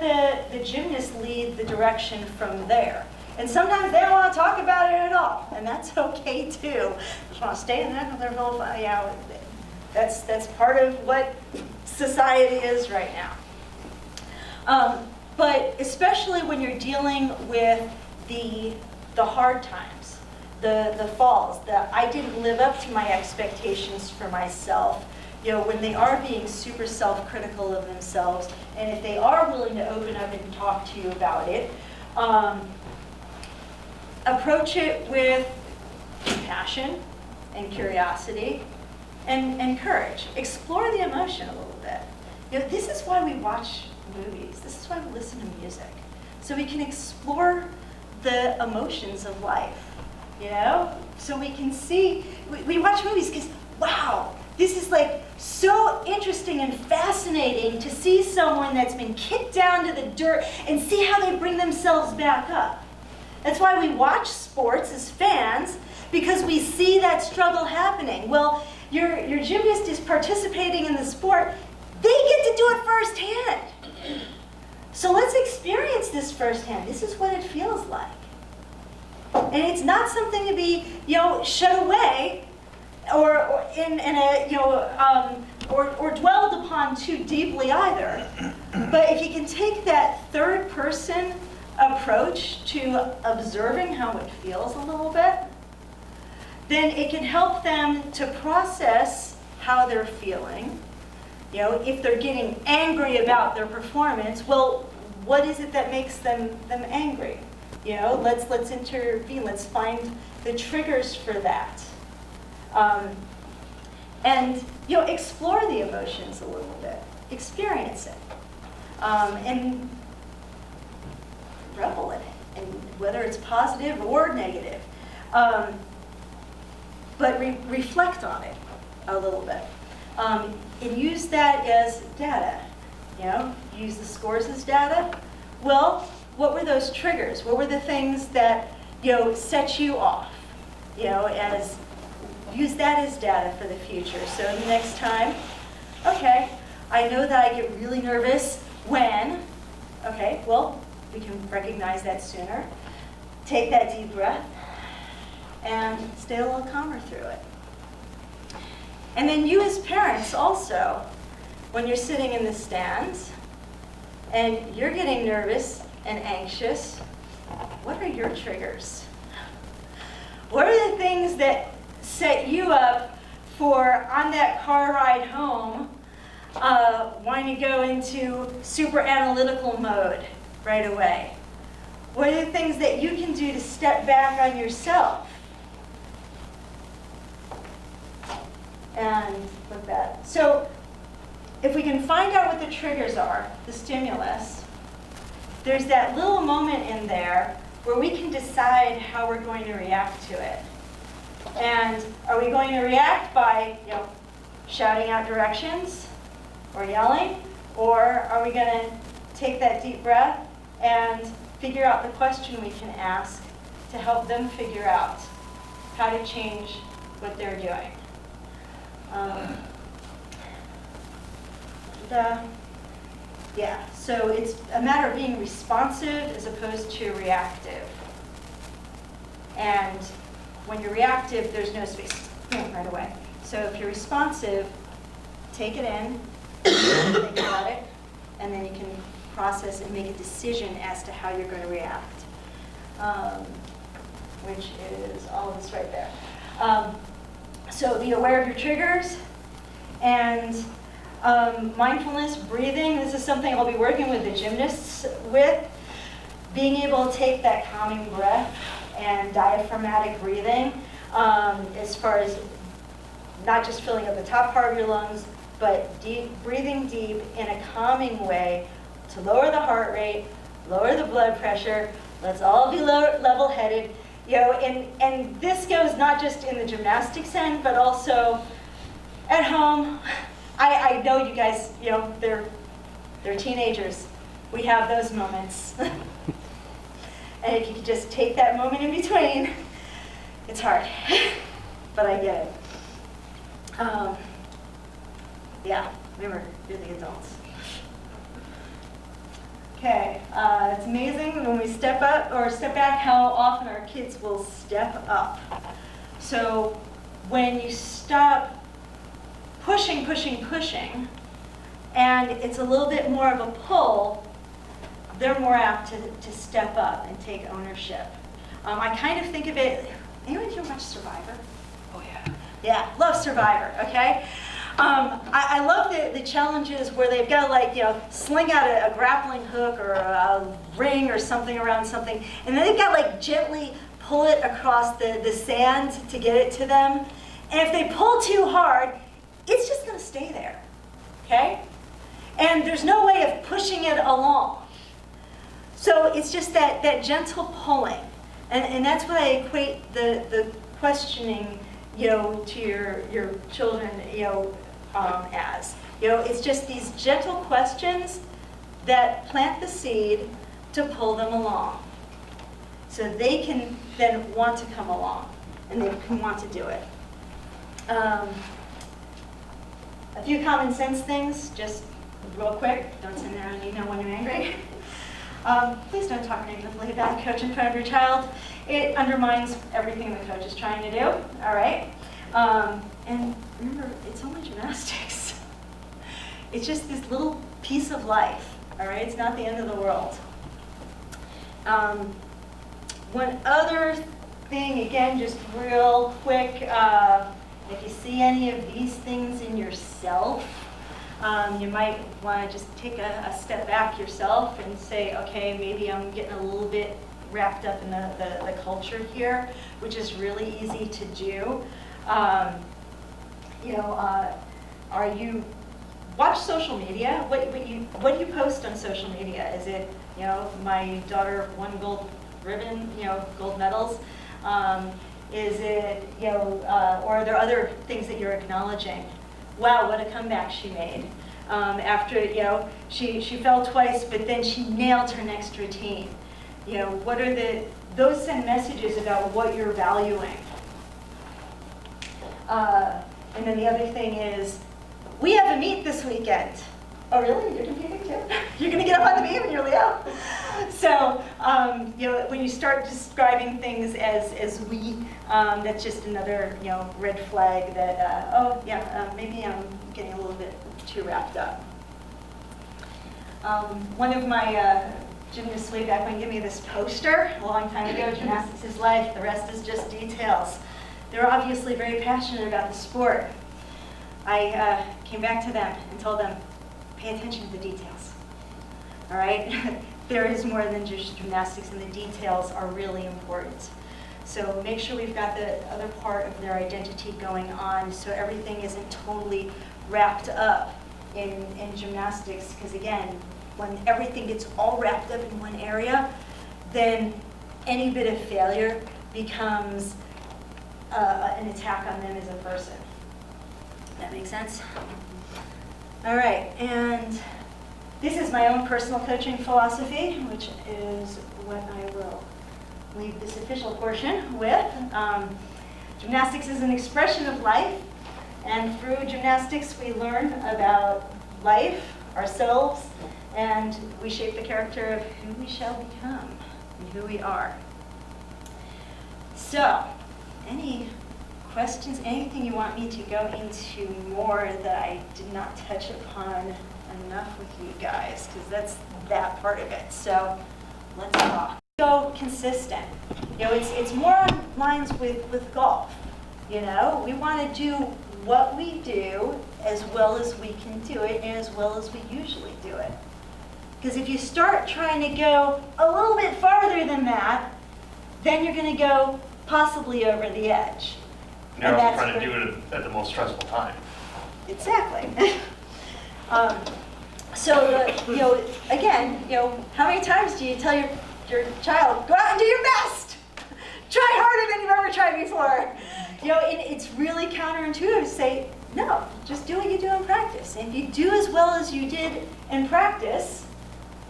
the gymnast lead the direction from there. And sometimes they don't want to talk about it at all, and that's okay too. Just want to stay in that, their little, you know, that's part of what society is right now. But especially when you're dealing with the hard times, the falls, the I didn't live up to my expectations for myself, you know, when they are being super self-critical of themselves, and if they are willing to open up and talk to you about it, approach it with compassion and curiosity and courage. Explore the emotion a little bit. You know, this is why we watch movies. This is why we listen to music. So we can explore the emotions of life, you know? So we can see, we watch movies because, wow, this is like so interesting and fascinating to see someone that's been kicked down to the dirt and see how they bring themselves back up. That's why we watch sports as fans, because we see that struggle happening. Well, your gymnast is participating in the sport. They get to do it firsthand. So let's experience this firsthand. This is what it feels like. And it's not something to be, you know, shut away or in a, you know, or dwelled upon too deeply either. But if you can take that third person approach to observing how it feels a little bit, then it can help them to process how they're feeling. You know, if they're getting angry about their performance, well, what is it that makes them angry? You know, let's intervene. Let's find the triggers for that. And, you know, explore the emotions a little bit. Experience it. And revel in it, and whether it's positive or negative. But reflect on it a little bit. And use that as data. You know, use the scores as data. Well, what were those triggers? What were the things that, you know, set you off? You know, as use that as data for the future. So the next time, okay, I know that I get really nervous when, okay, well, we can recognize that sooner. Take that deep breath and stay a little calmer through it. And then you as parents also, when you're sitting in the stands and you're getting nervous and anxious, what are your triggers? What are the things that set you up for, on that car ride home, wanting to go into super analytical mode right away? What are the things that you can do to step back on yourself? And with that. So if we can find out what the triggers are, the stimulus, there's that little moment in there where we can decide how we're going to react to it. And are we going to react by, you know, shouting out directions or yelling? Or are we going to take that deep breath and figure out the question we can ask to help them figure out how to change what they're doing. Yeah, so it's a matter of being responsive as opposed to reactive. And when you're reactive, there's no space right away. So if you're responsive, take it in, think about it, and then you can process and make a decision as to how you're going to react, which is all of this right there. So be aware of your triggers, and mindfulness, breathing. This is something I'll be working with the gymnasts with. Being able to take that calming breath and diaphragmatic breathing, as far as not just filling up the top part of your lungs, but breathing deep in a calming way to lower the heart rate, lower the blood pressure. Let's all be level-headed. You know, and this goes not just in the gymnastics end, but also at home. I know you guys, you know, they're teenagers. We have those moments. And if you could just take that moment in between, it's hard, but I get it. Yeah, remember, you're the adults. Okay, it's amazing when we step up or step back how often our kids will step up. So when you stop pushing, and it's a little bit more of a pull, they're more apt to step up and take ownership. I kind of think of it, anyone here watch Survivor? Oh, yeah. Yeah, love Survivor, okay? I love the challenges where they've got to, like, you know, sling out a grappling hook or a ring or something around something, and then they've got to, like, gently pull it across the sand to get it to them. And if they pull too hard, it's just going to stay there, okay? And there's no way of pushing it along. So it's just that gentle pulling. And that's what I equate the questioning, you know, to your children, you know, as. You know, it's just these gentle questions that plant the seed to pull them along. So they can then want to come along, and they can want to do it. A few common sense things, just real quick. Don't send out an email when you're angry. Please don't talk negatively about a coach in front of your child. It undermines everything the coach is trying to do, all right? And remember, it's only gymnastics. It's just this little piece of life, all right? It's not the end of the world. One other thing, again, just real quick, if you see any of these things in yourself, you might want to just take a step back yourself and say, okay, maybe I'm getting a little bit wrapped up in the culture here, which is really easy to do. You know, are you, watch social media. What do you post on social media? Is it, you know, my daughter won gold ribbon, you know, gold medals? Is it, you know, or are there other things that you're acknowledging? Wow, what a comeback she made. After, you know, she fell twice, but then she nailed her next routine. You know, what are those send messages about what you're valuing. And then the other thing is, we have a meet this weekend. Oh, really? You're competing too? You're going to get up on the beam when you're Leo? So, you know, when you start describing things as we, that's just another, you know, red flag that, oh, yeah, maybe I'm getting a little bit too wrapped up. One of my gymnasts way back when gave me this poster a long time ago, Gymnastics is Life, the rest is just details. They're obviously very passionate about the sport. I came back to them and told them, pay attention to the details, all right? There is more than just gymnastics, and the details are really important. So make sure we've got the other part of their identity going on so everything isn't totally wrapped up in gymnastics, because again, when everything gets all wrapped up in one area, then any bit of failure becomes an attack on them as a person. That makes sense? All right, and this is my own personal coaching philosophy, which is what I will leave this official portion with. Gymnastics is an expression of life, and through gymnastics we learn about life, ourselves, and we shape the character of who we shall become and who we are. So, any questions, anything you want me to go into more that I did not touch upon enough with you guys, because that's that part of it. So let's talk. Go consistent. You know, it's more on lines with golf. You know, we want to do what we do as well as we can do it and as well as we usually do it. Because if you start trying to go a little bit farther than that, then you're going to go possibly over the edge. You're also trying to do it at the most stressful time. Exactly. You know, again, you know, how many times do you tell your child, go out and do your best? Try harder than you've ever tried before. You know, it's really counterintuitive to say, no, just do what you do in practice. And if you do as well as you did in practice,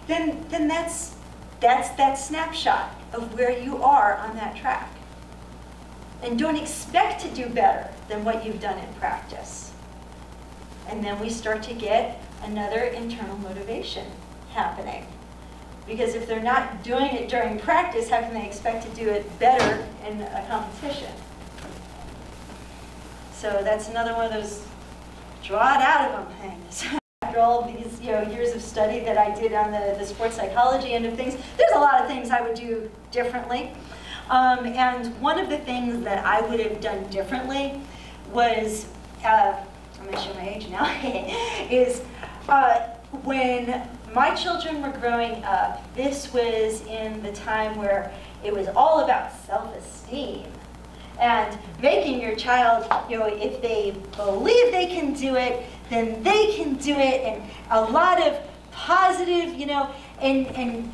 then that's that snapshot of where you are on that track. And don't expect to do better than what you've done in practice. And then we start to get another internal motivation happening. Because if they're not doing it during practice, how can they expect to do it better in a competition? So that's another one of those draw it out of them things. After all of these years of study that I did on the sports psychology end of things, there's a lot of things I would do differently. And one of the things that I would have done differently was, I'm going to show my age now, is when my children were growing up, this was in the time where it was all about self-esteem and making your child, if they believe they can do it, then they can do it, and a lot of positive, and not even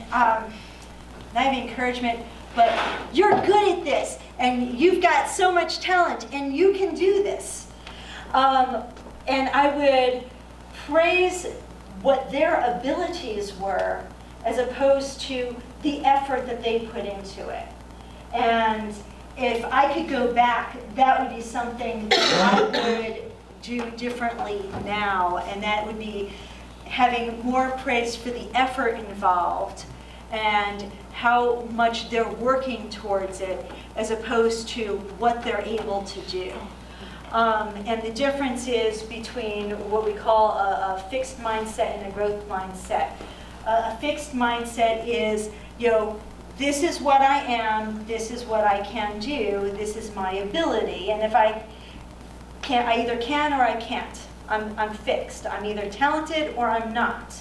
encouragement, but you're good at this, and you've got so much talent, and you can do this. And I would praise what their abilities were as opposed to the effort that they put into it. And if I could go back, that would be something that I would do differently now, and that would be having more praise for the effort involved and how much they're working towards it as opposed to what they're able to do. And the difference is between what we call a fixed mindset and a growth mindset. A fixed mindset is, this is what I am, this is what I can do, this is my ability, and if I either can or I can't. I'm fixed. I'm either talented or I'm not.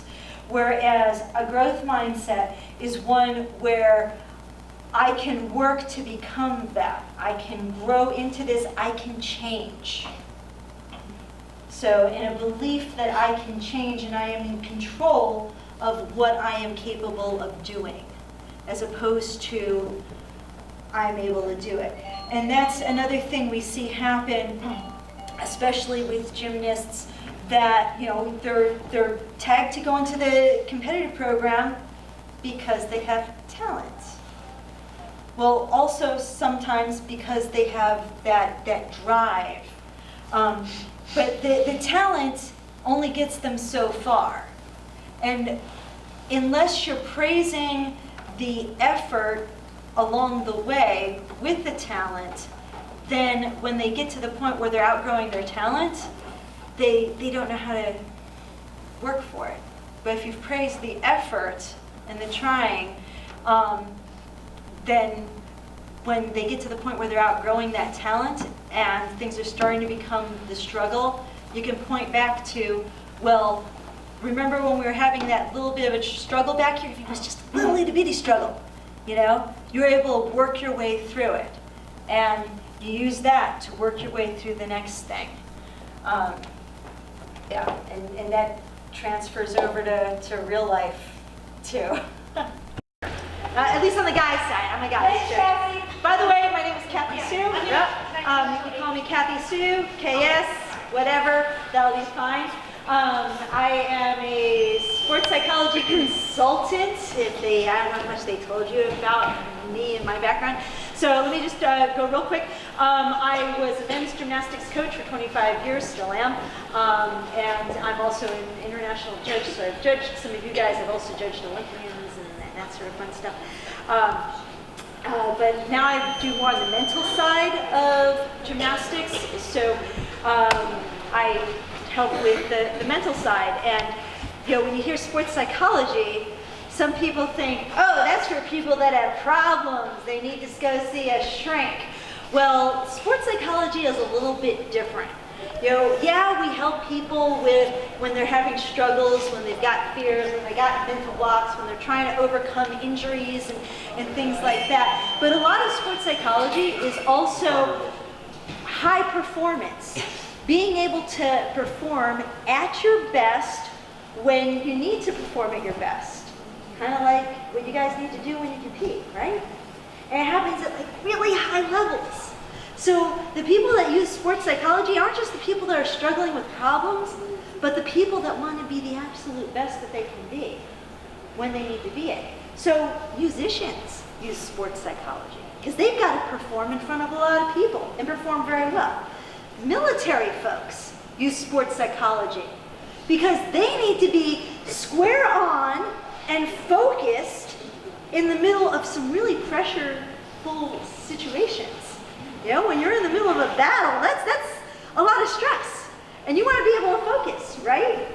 Whereas a growth mindset is one where I can work to become that. I can grow into this. I can change. So in a belief that I can change and I am in control of what I am capable of doing, as opposed to I'm able to do it. And that's another thing we see happen, especially with gymnasts, that they're tagged to go into the competitive program because they have talent. Well, also sometimes because they have that drive. But the talent only gets them so far. And unless you're praising the effort along the way with the talent, then when they get to the point where they're outgrowing their talent, they don't know how to work for it. But if you've praised the effort and the trying, then when they get to the point where they're outgrowing that talent and things are starting to become the struggle, you can point back to, well, remember when we were having that little bit of a struggle back here? If it was just a little itty bitty struggle, you were able to work your way through it. And you use that to work your way through the next thing. And that transfers over to real life, too. At least on the guy's side. I'm a guy's chick. By the way, my name is Kathi-Sue. You can call me Kathi-Sue, KS, whatever. That'll be fine. I am a sports psychology consultant. I don't know how much they told you about me and my background. So let me just go real quick. I was a men's gymnastics coach for 25 years, still am. And I'm also an international judge, so I've judged some of you guys. I've also judged Olympians and that sort of fun stuff. But now I do more on the mental side of gymnastics. So I help with the mental side. And you know, when you hear sports psychology, some people think, oh, that's for people that have problems. They need to go see a shrink. Well, sports psychology is a little bit different. You know, yeah, we help people with when they're having struggles, when they've got fears, when they got mental blocks, when they're trying to overcome injuries and things like that. But a lot of sports psychology is also high performance. Being able to perform at your best when you need to perform at your best. Kind of like what you guys need to do when you compete, right? And it happens at like really high levels. So the people that use sports psychology aren't just the people that are struggling with problems, but the people that want to be the absolute best that they can be when they need to be it. So musicians use sports psychology because they've got to perform in front of a lot of people and perform very well. Military folks use sports psychology because they need to be square on and focused in the middle of some really pressureful situations. You know, when you're in the middle of a battle, that's a lot of stress. And you want to be able to focus, right?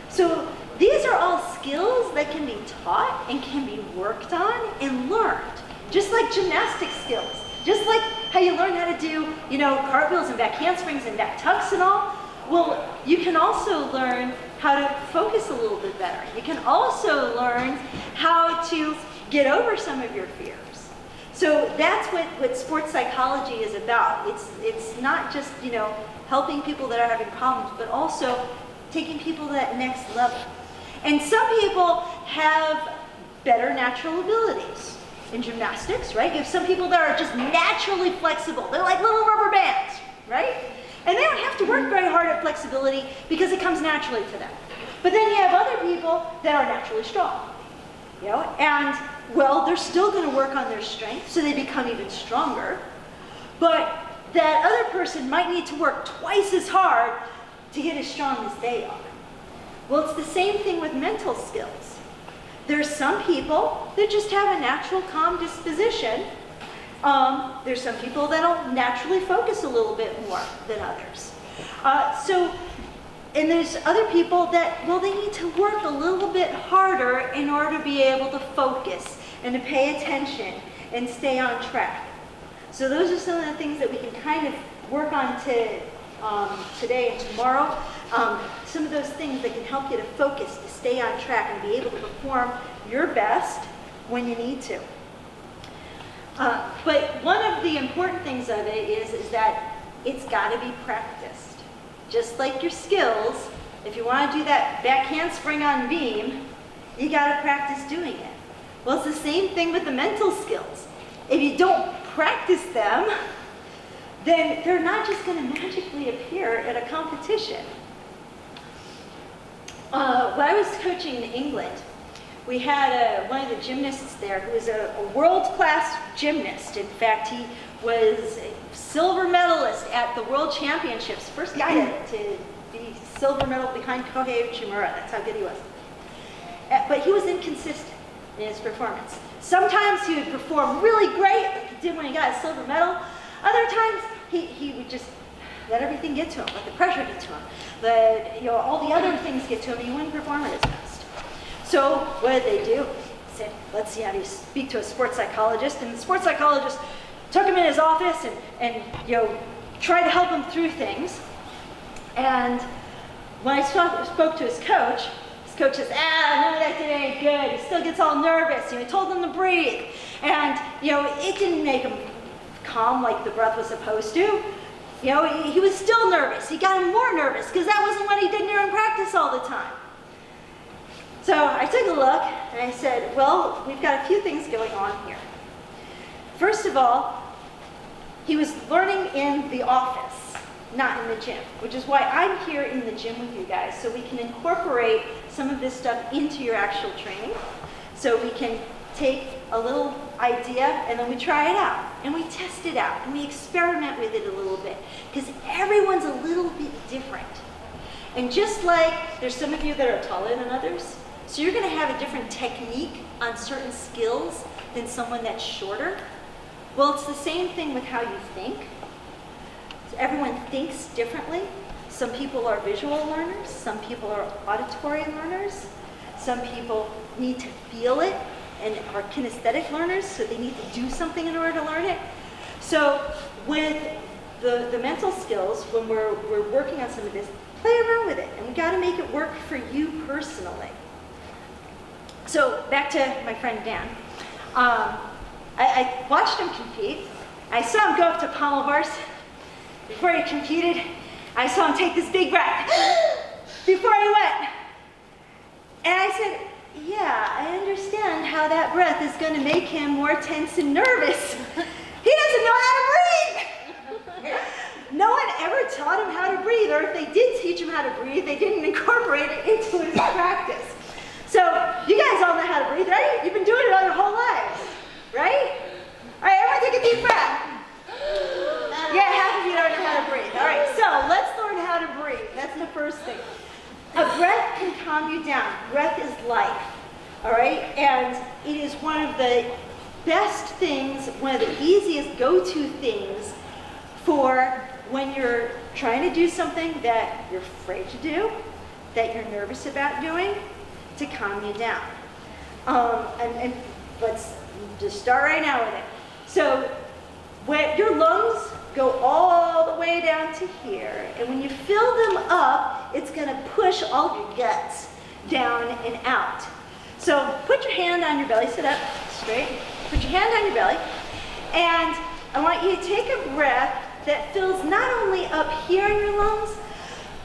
So these are all skills that can be taught and can be worked on and learned. Just like gymnastic skills. Just like how you learn how to do, you know, cartwheels and back handsprings and back tucks and all. Well, you can also learn how to focus a little bit better. You can also learn how to get over some of your fears. So that's what sports psychology is about. It's not just, you know, helping people that are having problems, but also taking people to that next level. And some people have better natural abilities in gymnastics, right? You have some people that are just naturally flexible. They're like little rubber bands, right? And they don't have to work very hard at flexibility because it comes naturally to them. But then you have other people that are naturally strong, you know, and well, they're still going to work on their strength so they become even stronger. But that other person might need to work twice as hard to get as strong as they are. Well, it's the same thing with mental skills. There's some people that just have a natural calm disposition. There's some people that'll naturally focus a little bit more than others. And there's other people that, well, they need to work a little bit harder in order to be able to focus and to pay attention and stay on track. So those are some of the things that we can kind of work on today and tomorrow. Some of those things that can help you to focus, to stay on track and be able to perform your best when you need to. But one of the important things of it is that it's got to be practiced. Just like your skills, if you want to do that back handspring on beam, you got to practice doing it. Well, it's the same thing with the mental skills. If you don't practice them, then they're not just going to magically appear at a competition. When I was coaching in England, we had one of the gymnasts there who was a world-class gymnast. In fact, he was a silver medalist at the World Championships. First guy to be silver medal behind Kohei Uchimura. That's how good he was. But he was inconsistent in his performance. Sometimes he would perform really great, like he did when he got his silver medal. Other times, he would just let everything get to him, let the pressure get to him, let all the other things get to him, and he wouldn't perform at his best. So what did they do? They said, let's see how to speak to a sports psychologist. And the sports psychologist took him in his office and tried to help him through things. And when I spoke to his coach says, none of that ain't good. He still gets all nervous. He told him to breathe. And, it didn't make him calm like the breath was supposed to. He was still nervous. He got him more nervous because that wasn't what he did during practice all the time. So I took a look and I said, well, we've got a few things going on here. First of all, he was learning in the office, not in the gym, which is why I'm here in the gym with you guys, so we can incorporate some of this stuff into your actual training, so we can take a little idea and then we try it out and we test it out and we experiment with it a little bit because everyone's a little bit different. And just like there's some of you that are taller than others, so you're going to have a different technique on certain skills than someone that's shorter. Well, it's the same thing with how you think. So everyone thinks differently. Some people are visual learners, some people are auditory learners, some people need to feel it and are kinesthetic learners, so they need to do something in order to learn it. So with the mental skills, when we're working on some of this, play around with it, and we got to make it work for you personally. So back to my friend Dan. I watched him compete. I saw him go up to pommel horse. Before he competed, I saw him take this big breath before he went. And I said, yeah, I understand how that breath is going to make him more tense and nervous. He doesn't know how to breathe. No one ever taught him how to breathe, or if they did teach him how to breathe, they didn't incorporate it into his practice. So you guys all know how to breathe, right? You've been doing it all your whole lives, right? All right, everyone take a deep breath. Yeah, half of you don't know how to breathe. All right, so let's learn how to breathe. That's the first thing. A breath can calm you down. Breath is life, all right? And it is one of the best things, one of the easiest go-to things for when you're trying to do something that you're afraid to do, that you're nervous about doing, to calm you down. And let's just start right now with it. So when your lungs go all the way down to here, and when you fill them up, it's going to push all of your guts down and out. So put your hand on your belly, sit up straight, put your hand on your belly, and I want you to take a breath that fills not only up here in your lungs,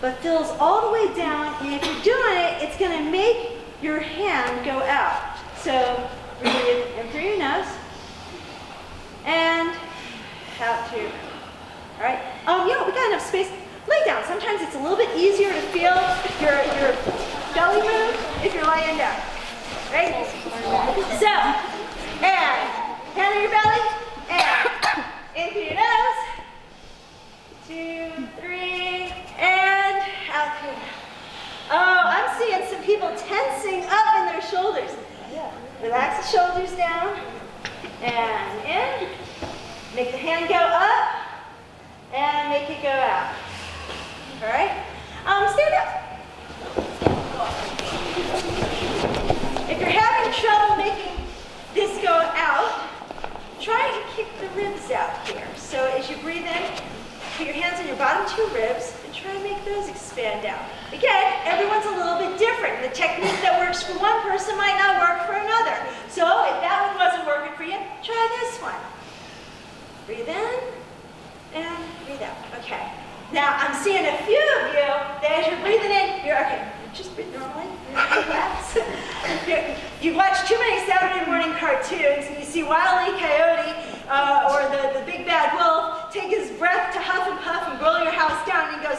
but fills all the way down, and if you're doing it, it's going to make your hand go out. So breathe in through your nose, and out through your mouth. All right. We got enough space. Lay down. Sometimes it's a little bit easier to feel your belly move if you're laying down. Right? So, and hand on your belly, and in through your nose. 2, 3, and out through your mouth. Oh, I'm seeing some people tensing up in their shoulders. Relax the shoulders down, and in. Make the hand go up, and make it go out. All right? Stand up. If you're having trouble making this go out, try to kick the ribs out here. So as you breathe in, put your hands on your bottom 2 ribs and try to make those expand out. Again, everyone's a little bit different. The technique that works for one person might not work for another. So if that one wasn't working for you, try this one. Breathe in and breathe out. Okay. Now I'm seeing a few of you that as you're breathing in, you're okay. Just breathe normally. Relax. You watch too many Saturday morning cartoons and you see Wile E. Coyote or the big bad wolf take his breath to huff and puff and blow your house down, and he goes,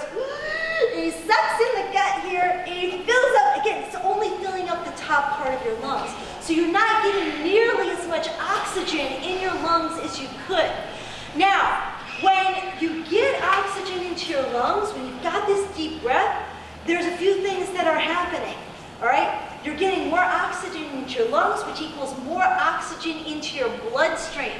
and he sucks in the gut here and he fills up. Again, it's only filling up the top part of your lungs. So you're not getting nearly as much oxygen in your lungs as you could. Now, when you get oxygen into your lungs, when you've got this deep breath, there's a few things that are happening, all right? You're getting more oxygen into your lungs, which equals more oxygen into your bloodstream,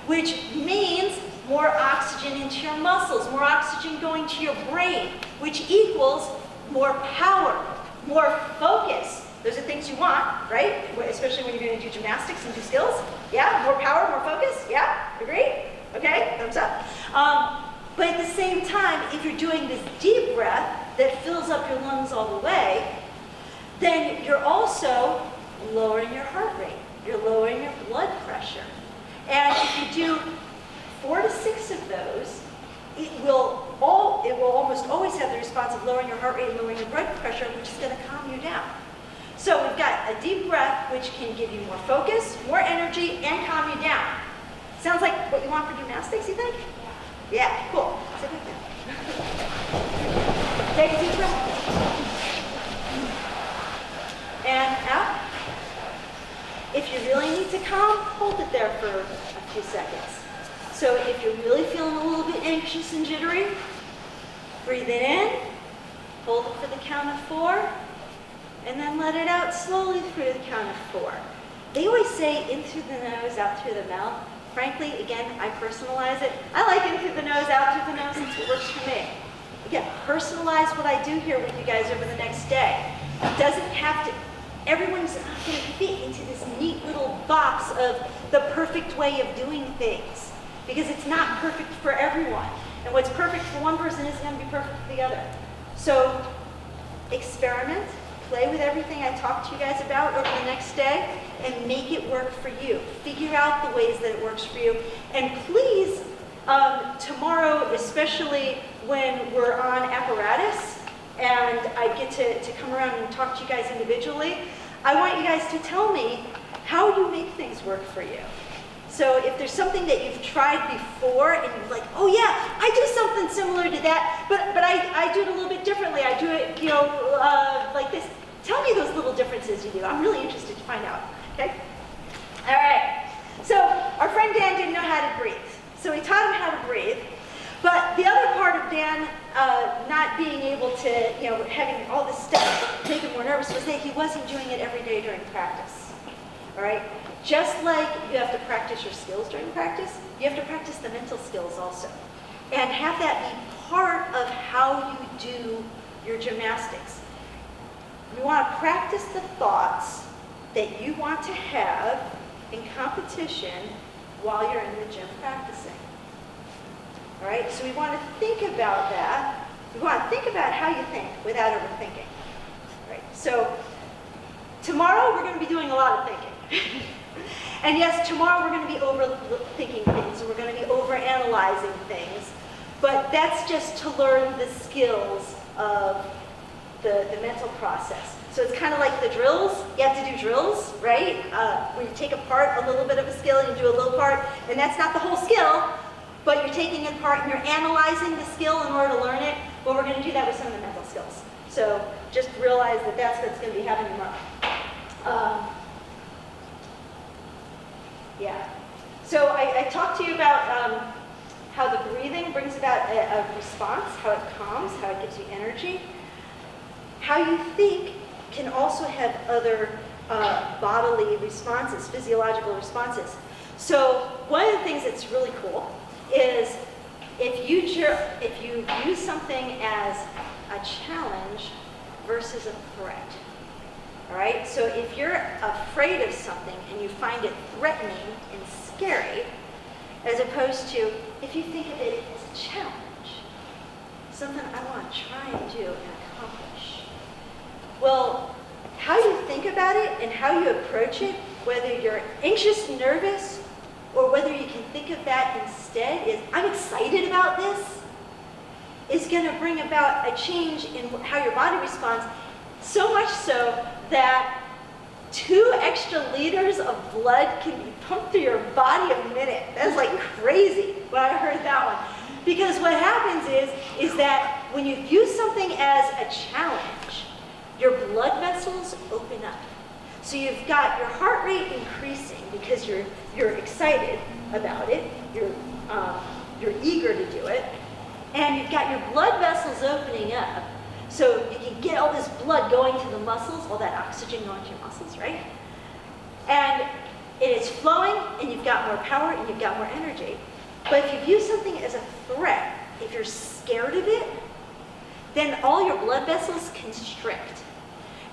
which means more oxygen into your muscles, more oxygen going to your brain, which equals more power, more focus. Those are things you want, right? Especially when you're going to do gymnastics and do skills. Yeah, more power, more focus. Yeah, agree? Okay, thumbs up. But at the same time, if you're doing this deep breath that fills up your lungs all the way, then you're also lowering your heart rate. You're lowering your blood pressure. And if you do 4 to 6 of those, it will almost always have the response of lowering your heart rate and lowering your blood pressure, which is going to calm you down. So we've got a deep breath, which can give you more focus, more energy, and calm you down. Sounds like what you want for gymnastics, you think? Yeah, cool. Sit like that. Take a deep breath. And out. If you really need to calm, hold it there for a few seconds. So if you're really feeling a little bit anxious and jittery, breathe it in, hold it for the count of 4, and then let it out slowly through the count of 4. They always say in through the nose, out through the mouth. Frankly, again, I personalize it. I like in through the nose, out through the nose. That's what works for me. Again, personalize what I do here with you guys over the next day. It doesn't have to, everyone's not going to fit into this neat little box of the perfect way of doing things, because it's not perfect for everyone. And what's perfect for one person isn't going to be perfect for the other. So experiment, play with everything I talked to you guys about over the next day, and make it work for you. Figure out the ways that it works for you. And please, tomorrow, especially when we're on apparatus, and I get to come around and talk to you guys individually, I want you guys to tell me how you make things work for you. So if there's something that you've tried before and you're like, oh yeah, I do something similar to that, but I do it a little bit differently. I do it, like this. Tell me those little differences you do. I'm really interested to find out, okay? All right, so our friend Dan didn't know how to breathe. So we taught him how to breathe. But the other part of Dan not being able to, having all this stuff make him more nervous was that he wasn't doing it every day during practice, all right? Just like you have to practice your skills during practice, you have to practice the mental skills also. And have that be part of how you do your gymnastics. You want to practice the thoughts that you want to have in competition while you're in the gym practicing. All right, so we want to think about that. We want to think about how you think without overthinking. All right, so tomorrow we're going to be doing a lot of thinking. And yes, tomorrow we're going to be overthinking things, and we're going to be overanalyzing things. But that's just to learn the skills of the mental process. So it's kind of like the drills. You have to do drills, right? Where you take apart a little bit of a skill and you do a little part, and that's not the whole skill, but you're taking it apart and you're analyzing the skill in order to learn it. Well, we're going to do that with some of the mental skills. So just realize that that's what's going to be happening tomorrow. Yeah. So I talked to you about how the breathing brings about a response, how it calms, how it gives you energy. How you think can also have other bodily responses, physiological responses. So one of the things that's really cool is if you use something as a challenge versus a threat. All right, so if you're afraid of something and you find it threatening and scary, as opposed to if you think of it as a challenge, something I want to try and do and accomplish. Well, how you think about it and how you approach it, whether you're anxious, nervous, or whether you can think of that instead is, I'm excited about this, is going to bring about a change in how your body responds, so much so that 2 extra liters of blood can be pumped through your body a minute. That's like crazy when I heard that one. Because what happens is that when you use something as a challenge, your blood vessels open up. So you've got your heart rate increasing because you're excited about it, you're eager to do it, and you've got your blood vessels opening up. So you can get all this blood going to the muscles, all that oxygen going to your muscles, right? And it is flowing, and you've got more power, and you've got more energy. But if you use something as a threat, if you're scared of it, then all your blood vessels constrict.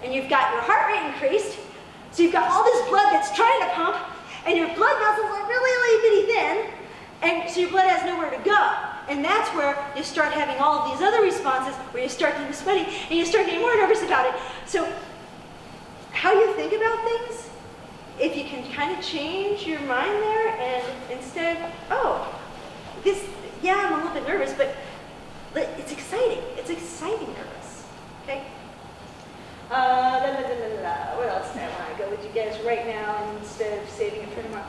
And you've got your heart rate increased, so you've got all this blood that's trying to pump, and your blood vessels are really bitty thin, and so your blood has nowhere to go. And that's where you start having all of these other responses where you start getting sweaty and you start getting more nervous about it. So how you think about things, if you can kind of change your mind there and instead, I'm a little bit nervous, but it's exciting. It's exciting nervous, okay? What else do I want to go with you guys right now instead of saving it for tomorrow?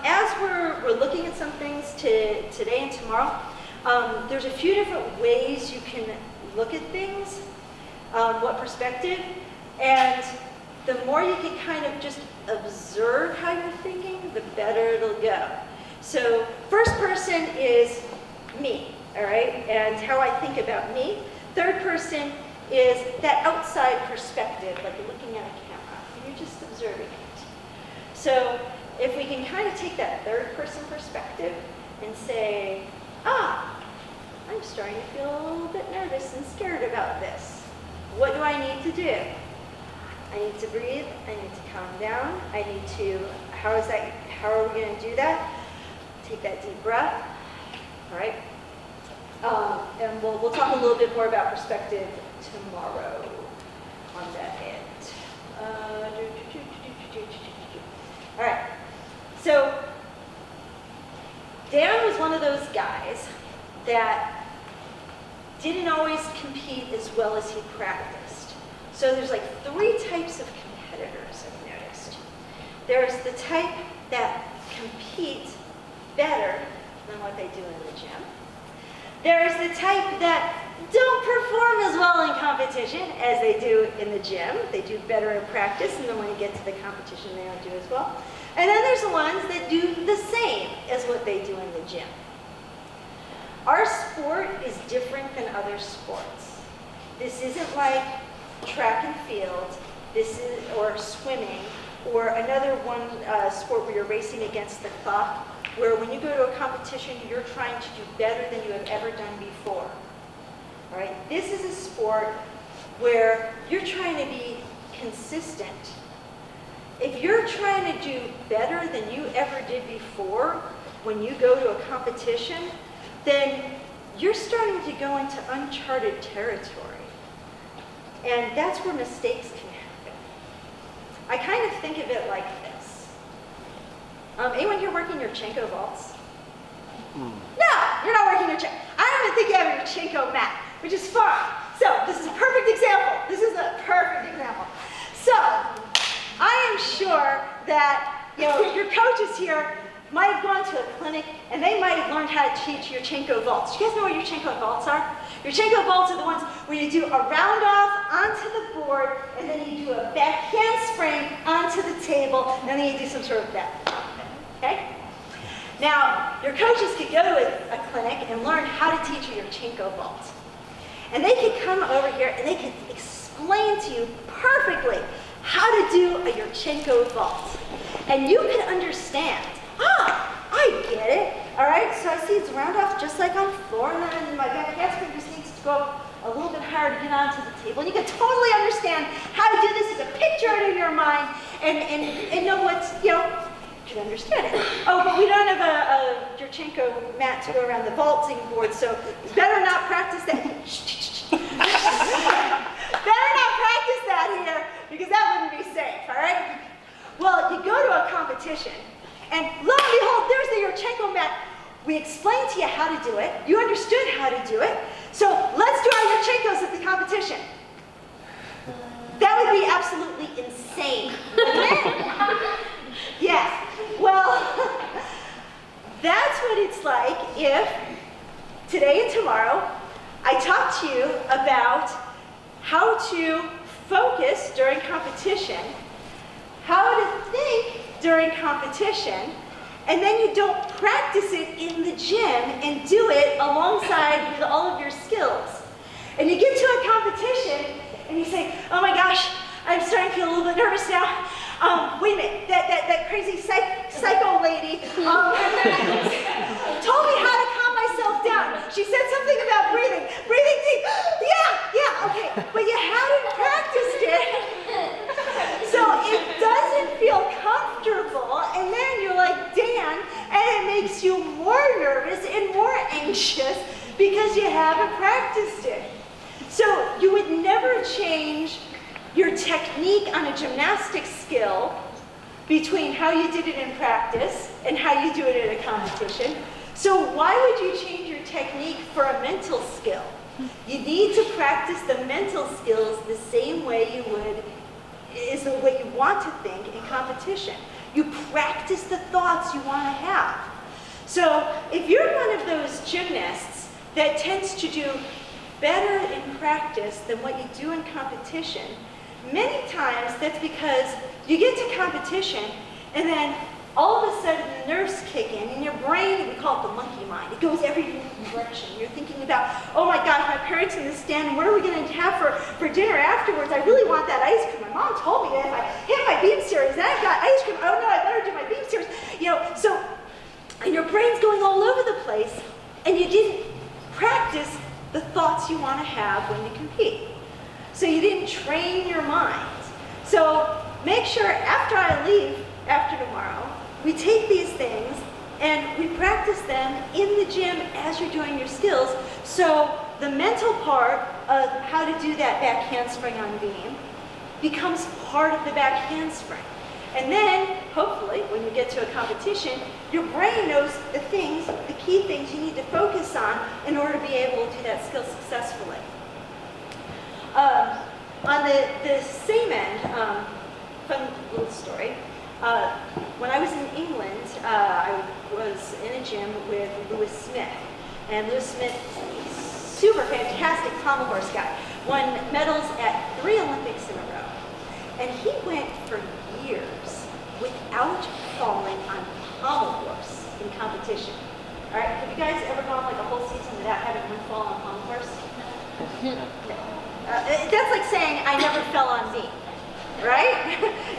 As we're looking at some things today and tomorrow, there's a few different ways you can look at things. what perspective, and the more you can kind of just observe how you're thinking, the better it'll go. So first person is me, all right, and how I think about me. Third person is that outside perspective, like you're looking at a camera, and you're just observing it. So if we can kind of take that third person perspective and say, I'm starting to feel a little bit nervous and scared about this. What do I need to do? I need to breathe, I need to calm down, I need to, how are we gonna do that? Take that deep breath, all right? And we'll talk a little bit more about perspective tomorrow on that end. All right, so Dan was one of those guys that didn't always compete as well as he practiced. So there's like 3 types of competitors I've noticed. There's the type that compete better than what they do in the gym. There's the type that don't perform as well in competition as they do in the gym. They do better in practice, and then when you get to the competition, they don't do as well. And then there's the ones that do the same as what they do in the gym. Our sport is different than other sports. This isn't like track and field, or swimming, or another sport where you're racing against the clock, where when you go to a competition, you're trying to do better than you have ever done before. All right? This is a sport where you're trying to be consistent. If you're trying to do better than you ever did before when you go to a competition, then you're starting to go into uncharted territory. And that's where mistakes can happen. I kind of think of it like this. Anyone here working your CHENANGO vaults? No, you're not working your CHENANGO. I don't even think you have your CHENANGO mat, which is fine. So this is a perfect example. This is a perfect example. So I am sure that your coaches here might have gone to a clinic and they might have learned how to teach your CHENANGO vaults. Do you guys know what your CHENANGO vaults are? Your CHENANGO vaults are the ones where you do a round off onto the board, and then you do a back handspring onto the table, and then you do some sort of back. Okay? Now, your coaches could go to a clinic and learn how to teach you your CHENANGO vault. And they could come over here and they could explain to you perfectly how to do your CHENANGO vault. And you could understand, I get it. All right, so I see it's round off just like on the floor, and then my back handspring just needs to go up a little bit higher to get onto the table. And you can totally understand how to do this as a picture it in your mind and know what's, you can understand it. Oh, but we don't have your CHENANGO mat to go around the vaulting board, so better not practice that. Better not practice that here, because that wouldn't be safe, all right? Well, you go to a competition, and lo and behold, there's your CHENANGO mat. We explained to you how to do it. You understood how to do it. So let's do our CHENANGOs at the competition. That would be absolutely insane, wouldn't it? Yes. Well, that's what it's like if today and tomorrow I talk to you about how to focus during competition, how to think during competition, and then you don't practice it in the gym and do it alongside with all of your skills. And you get to a competition and you say, oh my gosh, I'm starting to feel a little bit nervous now. Wait a minute, that crazy psycho lady told me how to calm myself down. She said something about breathing deep. Yeah, okay, but you hadn't practiced it. So it doesn't feel comfortable, and then you're like Dan, and it makes you more nervous and more anxious because you haven't practiced it. So you would never change your technique on a gymnastics skill between how you did it in practice and how you do it at a competition. So why would you change your technique for a mental skill? You need to practice the mental skills the same way you would, is the way you want to think in competition. You practice the thoughts you want to have. So if you're one of those gymnasts that tends to do better in practice than what you do in competition, many times that's because you get to competition and then all of a sudden the nerves kick in and your brain, we call it the monkey mind, it goes every direction. You're thinking about, oh my gosh, my parents in the stand, and what are we going to have for dinner afterwards? I really want that ice cream. My mom told me that if I hit my beam series, then I've got ice cream. Oh no, I better do my beam series. So, and your brain's going all over the place, and you didn't practice the thoughts you want to have when you compete. So you didn't train your mind. So make sure after I leave, after tomorrow, we take these things and we practice them in the gym as you're doing your skills. So the mental part of how to do that back handspring on beam becomes part of the back handspring. And then, hopefully, when you get to a competition, your brain knows the things, the key things you need to focus on in order to be able to do that skill successfully. On the same end, fun little story. When I was in England, I was in a gym with Lewis Smith. And Lewis Smith is a super fantastic pommel horse guy. Won medals at 3 Olympics in a row. And he went for years without falling on pommel horse in competition. All right, have you guys ever gone like a whole season without having one fall on pommel horse? No. That's like saying I never fell on beam, right?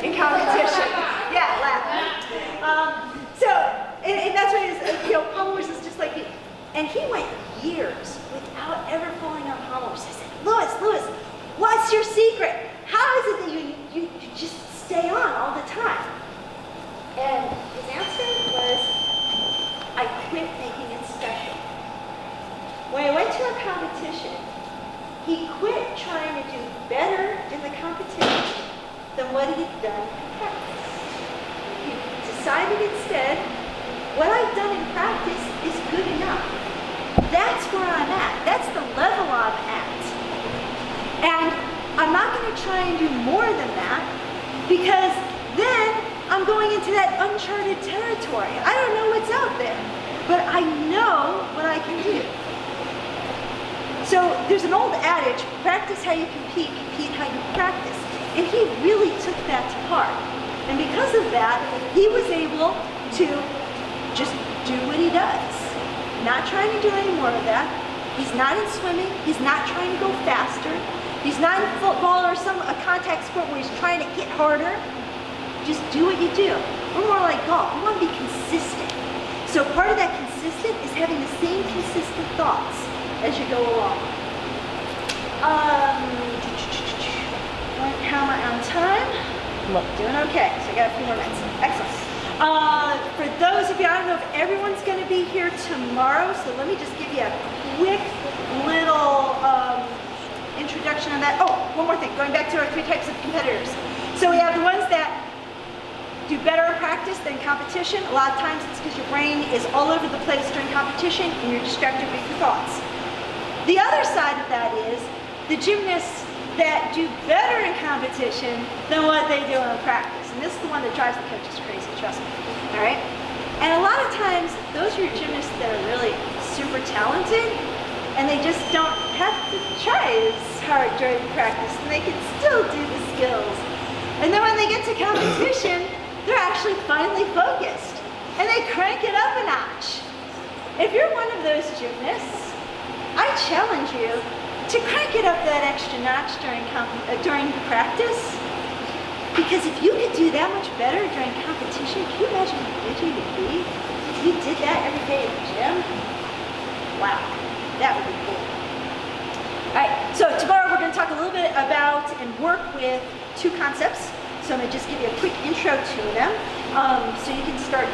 In competition. Yeah, laugh. And that's what it is. Pommel horse is just like you. And he went years without ever falling on pommel horse. I said, Lewis, what's your secret? How is it that you just stay on all the time? And his answer was, I quit making it special. When I went to a competition, he quit trying to do better in the competition than what he had done in practice. He decided instead, what I've done in practice is good enough. That's where I'm at. That's the level I'm at. And I'm not going to try and do more than that, because then I'm going into that uncharted territory. I don't know what's out there, but I know what I can do. So there's an old adage, practice how you compete how you practice. And he really took that to heart. And because of that, he was able to just do what he does. Not trying to do any more of that. He's not in swimming. He's not trying to go faster. He's not in football or a contact sport where he's trying to hit harder. Just do what you do. We're more like golf. We want to be consistent. So part of that consistent is having the same consistent thoughts as you go along. How am I on time? Look, doing okay. So I got a few more minutes. Excellent. For those of you, I don't know if everyone's going to be here tomorrow, so let me just give you a quick little introduction on that. Oh, one more thing. Going back to our 3 types of competitors. So we have the ones that do better in practice than competition. A lot of times it's because your brain is all over the place during competition and you're distracted with your thoughts. The other side of that is the gymnasts that do better in competition than what they do in practice. And this is the one that drives the coaches crazy, trust me. All right? And a lot of times, those are your gymnasts that are really super talented, and they just don't have to try as hard during practice, and they can still do the skills. And then when they get to competition, they're actually finally focused, and they crank it up a notch. If you're one of those gymnasts, I challenge you to crank it up that extra notch during practice. Because if you could do that much better during competition, can you imagine how good you would be if you did that every day at the gym? Wow, that would be cool. All right, so tomorrow we're going to talk a little bit about and work with 2 concepts. So I'm going to just give you a quick intro to them so you can start